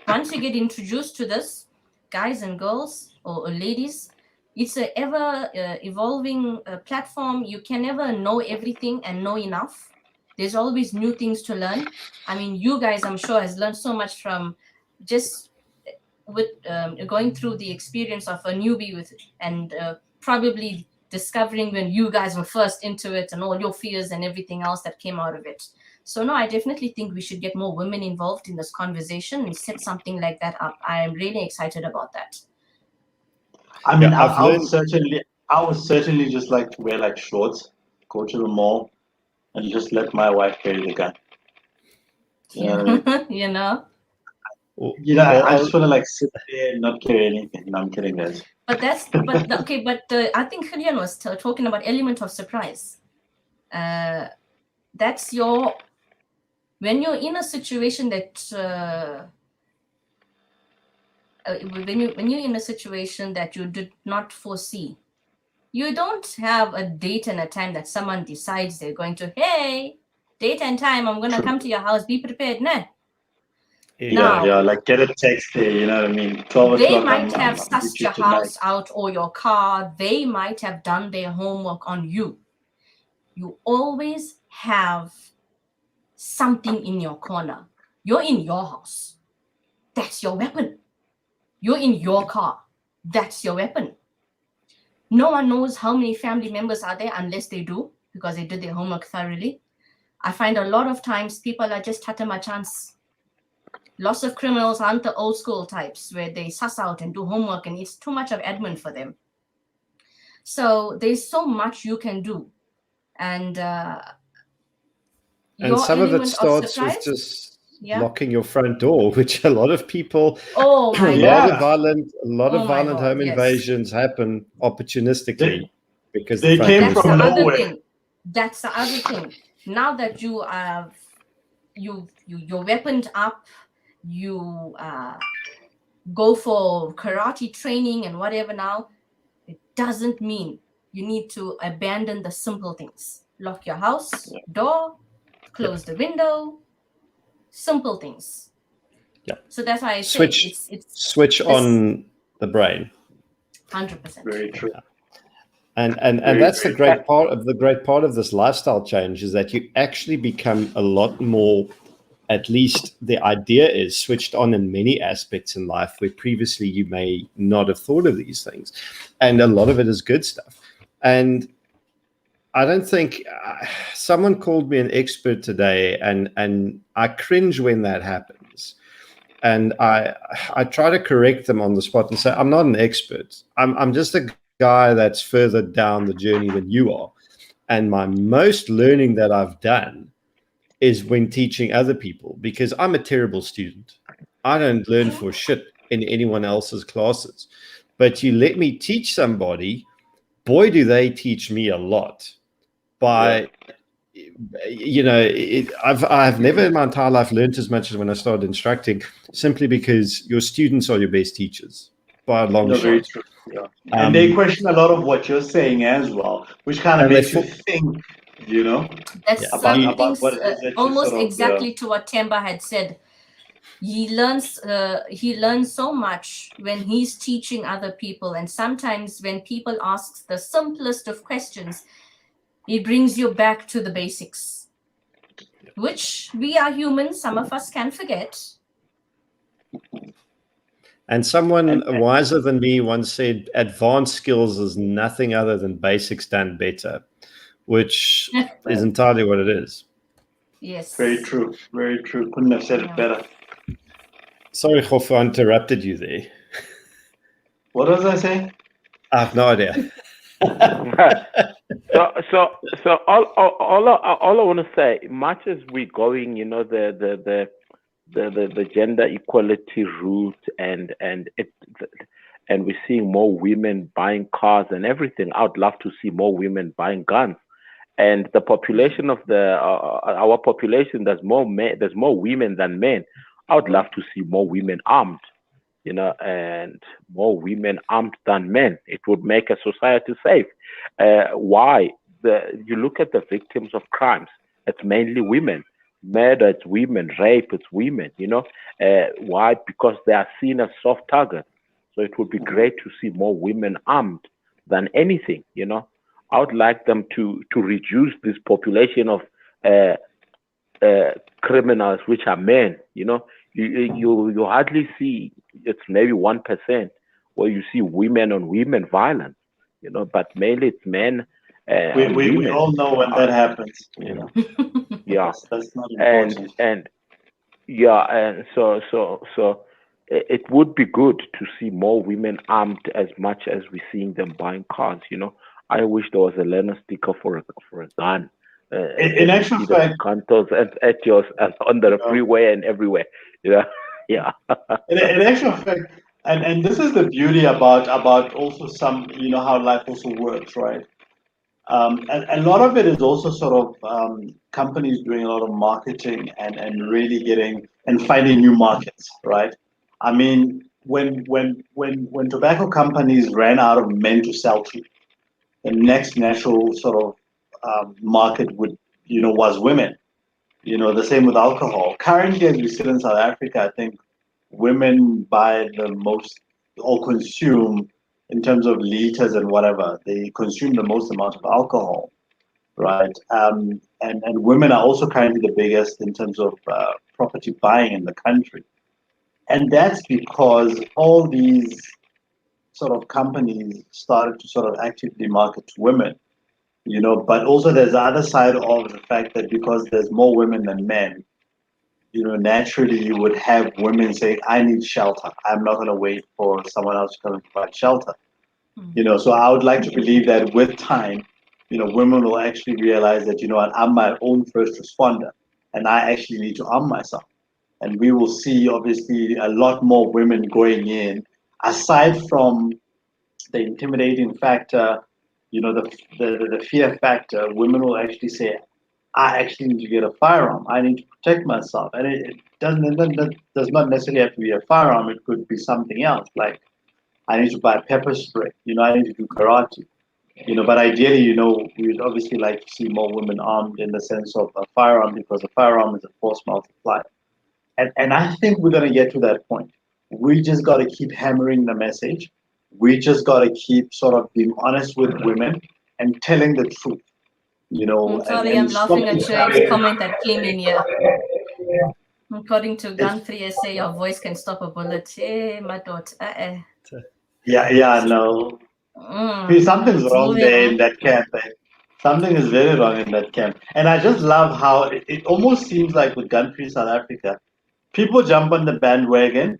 once you get introduced to this, guys and girls or ladies, it's an ever evolving platform. You can never know everything and know enough. There's always new things to learn. You guys, I'm sure, has learned so much from just with going through the experience of a newbie and probably discovering when you guys were first into it and all your fears and everything else that came out of it. So no, I definitely think we should get more women involved in this conversation and set something like that up. I am really excited about that. I would certainly just like to wear like shorts, go to the mall, and just let my wife carry the gun. You know? You know, Well, I just want to like sit there and not care anything. No, I'm kidding, guys. But I think Julian was talking about element of surprise. That's when you're in a situation that when you're in a situation that you did not foresee, you don't have a date and a time that someone decides they're going to, hey, date and time, I'm going to come to your house, be prepared. Nah. Yeah, like get a text there, you know what I mean? 12 They o'clock. might have I'm sussed your tonight. house out or your car. They might have done their homework on you. You always have something in your corner. You're in your house. That's your weapon. You're in your car. That's your weapon. No one knows how many family members are there unless they do, because they did their homework thoroughly. I find a lot of times people are just my chance. Lots of criminals aren't the old school types where they suss out and do homework, and it's too much of admin for them. So there's so much you can do. And some of it starts with just locking your front door, which a lot of people, oh my a lot of violent home yes. invasions happen opportunistically because they came That's from the nowhere. other thing. That's the other thing. Now that you have you're weaponed up, you go for karate training and whatever now, it doesn't mean you need to abandon the simple things. Lock your house door, close the window, simple things. Yeah. So that's why I say switch on the brain. 100%. Very true. And that's the great part of this lifestyle change, is that you actually become a lot more, at least the idea is, switched on in many aspects in life where previously you may not have thought of these things. And a lot of it is good stuff. And I don't think someone called me an expert today, and I cringe when that happens. And I try to correct them on the spot and say, I'm not an expert. I'm just a guy that's further down the journey than you are. And my most learning that I've done is when teaching other people, because I'm a terrible student. I don't learn for shit in anyone else's classes. But you let me teach somebody, boy, do they teach me a lot. I've never in my entire life learned as much as when I started instructing, simply because your students are your best teachers by a long shot. Very true. Yeah. And they question a lot of what you're saying as well, which kind of makes you think, you know, that's about what it is that almost sort of, exactly to what Themba had said. He learns so much when he's teaching other people, and sometimes when people ask the simplest of questions, it brings you back to the basics, which we are humans, some of us can forget. And someone wiser than me once said, advanced skills is nothing other than basics done better, which is entirely what it is. Yes. Very true. Very true. Couldn't have said it better. Sorry, Kgofu, I interrupted you there. What was I saying? I have no idea. So all I want to say, much as we're going, you know, the gender equality route, and we're seeing more women buying cars and everything. I would love to see more women buying guns. And the population of our population, there's more women than men. I would love to see more women armed, you know, and more women armed than men. It would make a society safe. Why? You look at the victims of crimes, it's mainly women. Murder, it's women. Rape, it's women, you know. Why? Because they are seen as soft targets. So it would be great to see more women armed than anything, you know. I would like them to reduce this population of criminals, which are men, you know. You hardly see, it's maybe 1% where you see women on women violence, you know, but mainly it's men. We all know when that happens, you know. Yeah, that's not important. and so it would be good to see more women armed as much as we're seeing them buying cars, you know. I wish there was a learner sticker for a gun. In actual fact, contours at yours and on the freeway and everywhere. Yeah. Yeah. In actual fact, and this is the beauty about also some, how life also works, right? And a lot of it is also sort of companies doing a lot of marketing and really getting and finding new markets, right? I mean, when tobacco companies ran out of men to sell to, the next natural sort of market was women. The same with alcohol. Currently, as we sit in South Africa, I think women buy the most or consume in terms of liters and whatever. They consume the most amount of alcohol, right? And women are also currently the biggest in terms of property buying in the country. And that's because all these sort of companies started to sort of actively market to women, but also there's the other side of the fact that because there's more women than men, naturally you would have women say, I need shelter. I'm not going to wait for someone else to come and provide shelter. So I would like to believe that with time, women will actually realize that, what, I'm my own first responder and I actually need to arm myself. And we will see obviously a lot more women going in, aside from the intimidating factor, the fear factor. Women will actually say, I actually need to get a firearm. I need to protect myself. And it does not necessarily have to be a firearm. It could be something else. Like, I need to buy pepper spray. I need to do karate. But ideally, we'd obviously like to see more women armed in the sense of a firearm, because a firearm is a force multiplier. And I think we're going to get to that point. We just got to keep hammering the message. We just got to keep sort of being honest with women and telling the truth. I'm sorry, I'm laughing at Shoaib's comment that came in here. According to Gun 3 SA, your voice can stop a bullet. Hey, my daughter. Yeah, no. Something's wrong there in that camp. Something is very wrong in that camp. And I just love how it almost seems like with Gun Free South Africa, people jump on the bandwagon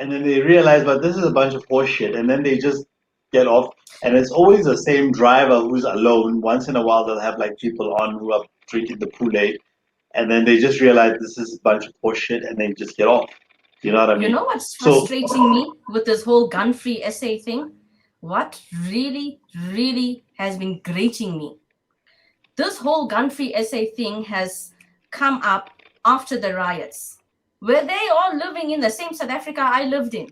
and then they realize, but this is a bunch of horse shit. And then they just get off. And it's always the same driver who's alone. Once in a while, they'll have like people on who are drinking the Kool-Aid. And then they just realize this is a bunch of horse shit and they just get off. You know what I mean? You know what's frustrating me with this whole Gun Free SA thing? What really, really has been grating me? This whole Gun Free SA thing has come up after the riots. Were they all living in the same South Africa I lived in?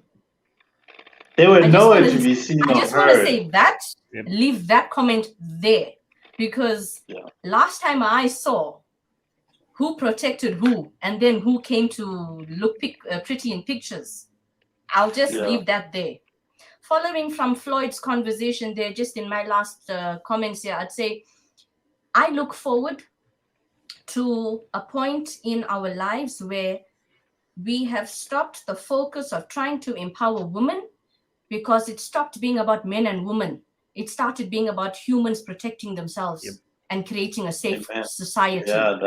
They were nowhere to be seen or heard. I just want to say that, leave that comment there. Because last time I saw who protected who and then who came to look pretty in pictures, I'll just leave that there. Following from Floyd's conversation there, just in my last comments here, I'd say I look forward to a point in our lives where we have stopped the focus of trying to empower women, because it stopped being about men and women. It started being about humans protecting themselves and creating a safe society. Yeah,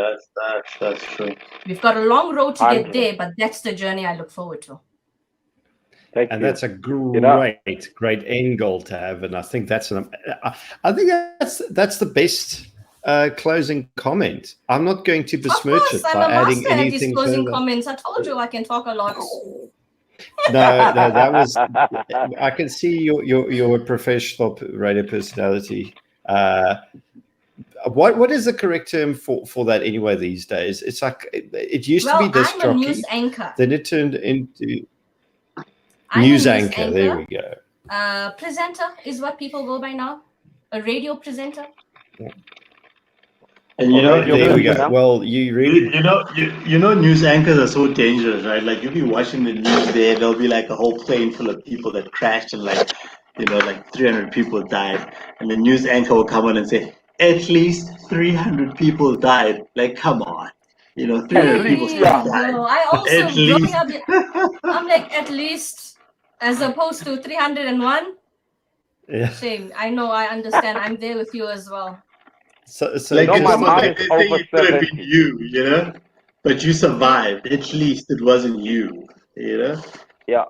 that's true. We've got a long road to get there, but that's the journey I look forward to. That's a great end goal to have, and I think that's the best closing comment. I'm not going to besmirch it by adding anything further. Closing comments. I told you I can talk a lot. No, that was. I can see your professional radio personality. What is the correct term for that anyway these days? It's like it used to be disc jockey. I'm a news anchor. Then it turned into news anchor. There we go. Presenter is what people go by now. A radio presenter. Yeah. And there we go. Well, news anchors are so dangerous, right? Like you'll be watching the news there'll be like a whole plane full of people that crashed and like 300 people died, and the news anchor will come on and say, at least 300 people died. Like, come on, 300 people died. No, I also growing up, I'm like, at least, as opposed to 301. Yeah. Shame. I know. I understand. I'm there with you as well. So like, my mom is over it could have been you, but you survived. At least it wasn't you, Yeah.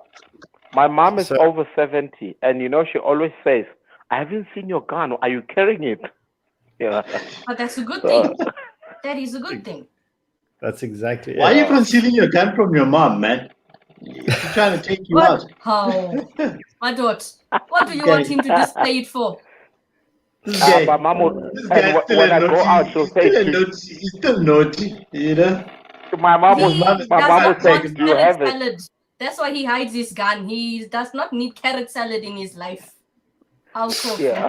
My mom is over 70, and she always says, I haven't seen your gun. Are you carrying it? Yeah. But that's a good thing. That is a good thing. That's exactly Why are you concealing your gun from your mom, man? He's trying to take you What? out. How? My daughter. What do you want him to display it for? This guy, but Mama, this and guy's still when a I go out, naughty. she'll He's say still a to naughty. He's still naughty. You know. my mom. His mom He is- My does mom not will say, want "Do you carrot have it?" salad. That's why he hides his gun. He does not need carrot salad in his life. How cool. Yeah.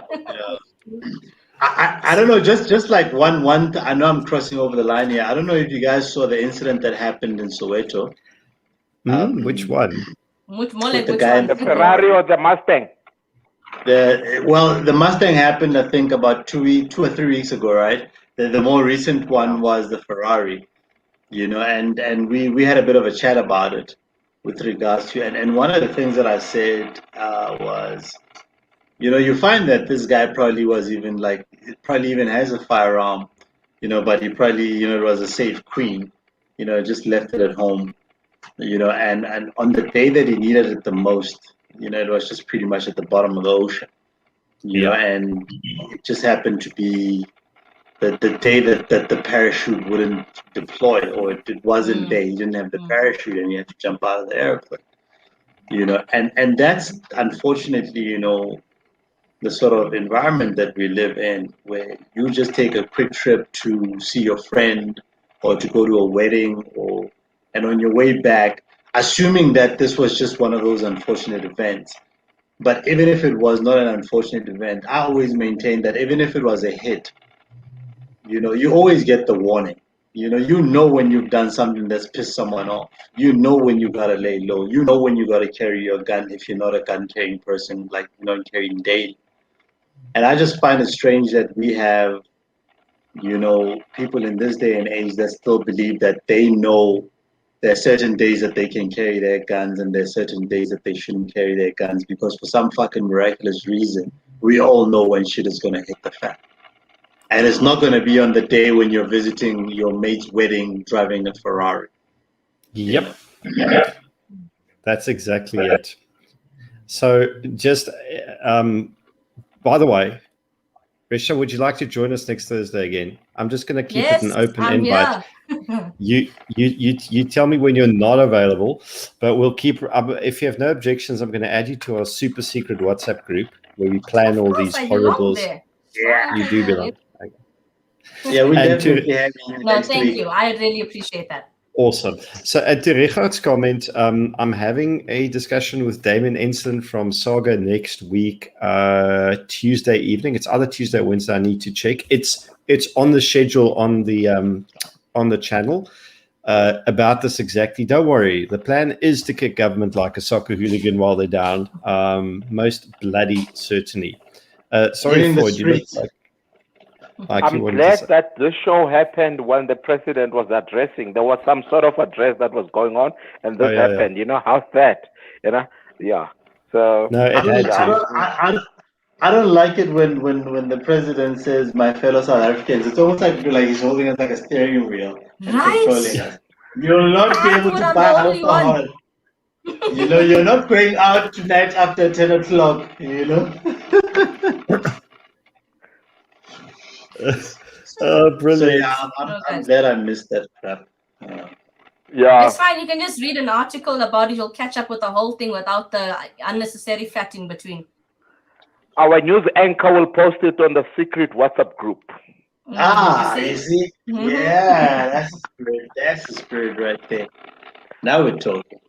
I don't know. Just like one. I know I'm crossing over the line here. I don't know if you guys saw the incident that happened in Soweto. Which one? Much more With like the which guy in one? The Ferrari or the Mustang? The Mustang happened, I think, about 2 or 3 weeks ago, right? The more recent one was the Ferrari, you know, and we had a bit of a chat about it with regards to, and one of the things that I said was, you know, you find that this guy probably even has a firearm, you know, but he probably, you know, it was a safe queen, you know, just left it at home, you know, and on the day that he needed it the most, you know, it was just pretty much at the bottom of the ocean, you know, and it just happened to be the day that the parachute wouldn't deploy, or it wasn't there. He didn't have the parachute, and he had to jump out of the airplane, you know, and that's unfortunately, you know, the sort of environment that we live in, where you just take a quick trip to see your friend or to go to a wedding, and on your way back, assuming that this was just one of those unfortunate events. But even if it was not an unfortunate event, I always maintain that even if it was a hit, you know, you always get the warning. You know when you've done something that's pissed someone off. You know when you gotta lay low. You know when you gotta carry your gun if you're not a gun carrying person, like you're not carrying daily. And I just find it strange that we have, you know, people in this day and age that still believe that they know there are certain days that they can carry their guns and there are certain days that they shouldn't carry their guns, because for some fucking miraculous reason, we all know when shit is gonna hit the fan. And it's not gonna be on the day when you're visiting your mate's wedding driving a Ferrari. Yep. That's exactly it. So just by the way, Risha, would you like to join us next Thursday again? I'm just going to keep it an open invite. You tell me when you're not available, but we'll keep. If you have no objections, I'm going to add you to our super secret WhatsApp group where we plan all these horribles. Yeah, you do belong. Okay. Yeah, we definitely have you next thank week. you. I really appreciate that. Awesome. So to Richard's comment, I'm having a discussion with Damon Enslin from Saga next week, Tuesday evening. It's either Tuesday or Wednesday. I need to check. It's on the schedule on the channel about this exactly. Don't worry. The plan is to kick government like a soccer hooligan while they're down. Most bloody certainly. Sorry, Floyd. You look like I'm glad that this show happened when the president was addressing. There was some sort of address that was going on, and this happened. You know, how's that? You know, yeah. So no, it had to. I don't like it when the president says "my fellow South Africans." It's almost like he's holding us like a steering wheel and controlling us. You'll not be able to buy alcohol. You know, you're not going out tonight after 10 o'clock. You know. Brilliant. So yeah, I'm glad I missed that crap. Yeah, it's fine. You can just read an article about it. You'll catch up with the whole thing without the unnecessary fat in between. Our news anchor will post it on the secret WhatsApp group. You see? Mm-hmm. Yeah, that's the spirit. That's the spirit right there. Now we're talking.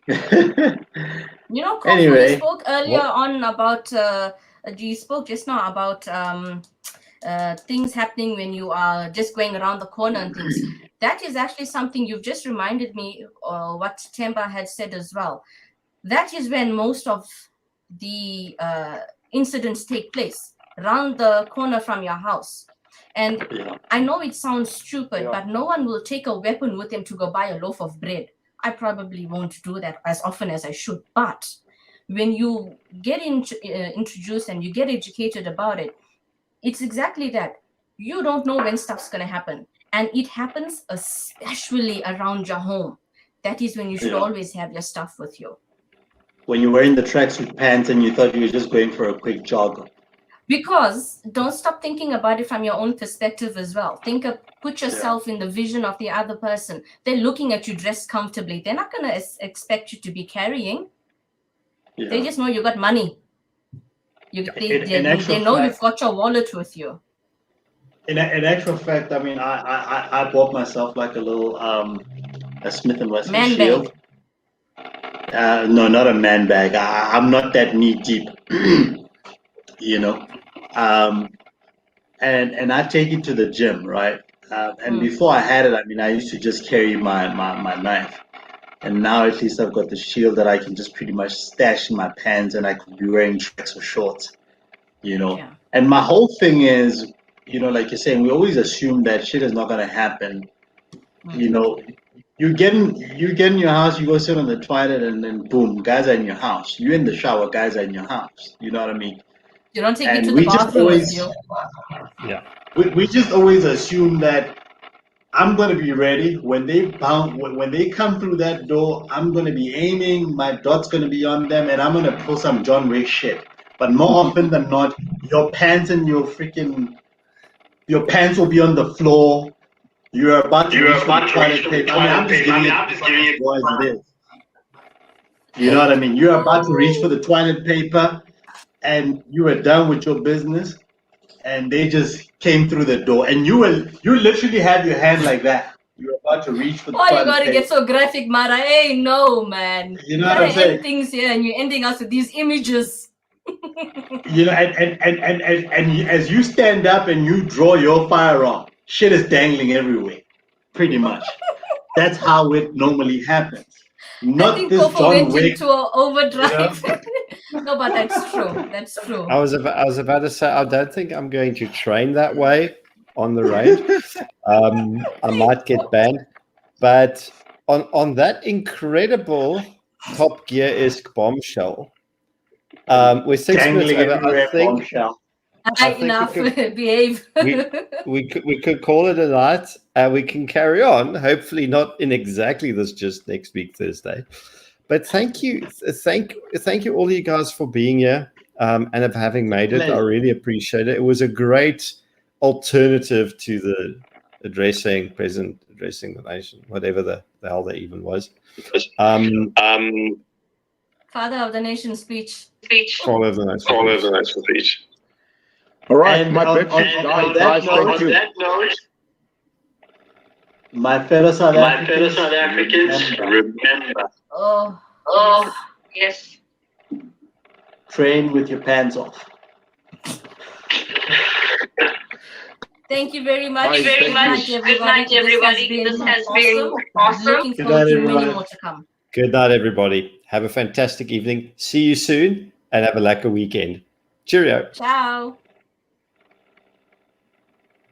You know, Kgofu, anyway, you spoke earlier on about. You spoke just now about things happening when you are just going around the corner and things. That is actually something you've just reminded me what Themba had said as well. That is when most of the incidents take place, around the corner from your house. And I know it sounds stupid, but no one will take a weapon with them to go buy a loaf of bread. I probably won't do that as often as I should. But when you get introduced and you get educated about it, it's exactly that. You don't know when stuff's going to happen. And it happens especially around your home. That is when you should always have your stuff with you. When you're wearing the tracksuit pants and you thought you were just going for a quick jog. Because don't stop thinking about it from your own perspective as well. Put yourself in the vision of the other person. They're looking at you dressed comfortably. They're not going to expect you to be carrying. Yeah. They just know you got money. They actual know fact- you've got your wallet with you. In actual fact, I mean, I bought myself like a little a Smith and Wesson Man shield. No, not a man bag. I'm not that knee deep, you know. And I take it to the gym, right? And before I had it, I mean, I used to just carry my knife. And now at least I've got the shield that I can just pretty much stash in my pants, and I could be wearing tracks or shorts, you know. Yeah. And my whole thing is, you know, like you're saying, we always assume that shit is not gonna happen. You know, you get in your house, you go sit on the toilet, and then boom, guys are in your house. You're in the shower, guys are in your house. You know what I mean? You don't take me And to we the just bathroom always- with you. Yeah. We just always assume that I'm gonna be ready when they when they come through that door. I'm gonna be aiming. My dot's gonna be on them, and I'm gonna pull some John Wick shit. But more often than not, your pants will be on the floor. You're about to reach for the toilet paper. I mean, I'm just giving it as it is. You know what I mean? You're about to reach for the toilet paper, and you are done with your business, and they just came through the door, and you literally had your hand like that. You're about to reach for the Why toilet you gotta paper. get so graphic, Mara? Hey, no, man. You know what I'm gotta saying? end things here, and you're ending us with these images. You know, and as you stand up and you draw your firearm, shit is dangling everywhere, pretty much. That's how it normally happens. I Not think this Kgofu John went Wick. into an overdrive. No, but that's true. That's true. I was about to say, I don't think I'm going to train that way on the range. I might get banned. But on that incredible Top Gear-esque bombshell, we're 6 minutes Dangling over. everywhere, I think bombshell. Enough. Behave. we could call it a night, and we can carry on. Hopefully, not in exactly this just next week Thursday. But thank you all you guys for being here and of having made it. I really appreciate it. It was a great alternative to the addressing the nation, whatever the hell that even was. Father of the nation speech. Father of the nation speech. All right, And my on guys, thank you. My fellow South Africans, remember. Oh, yes. Train with your pants off. Thank you very much. Good night, everybody. This has been awesome. Looking forward to many more to come. Good night, everybody. Have a fantastic evening. See you soon, and have a lekker weekend. Cheerio. Ciao.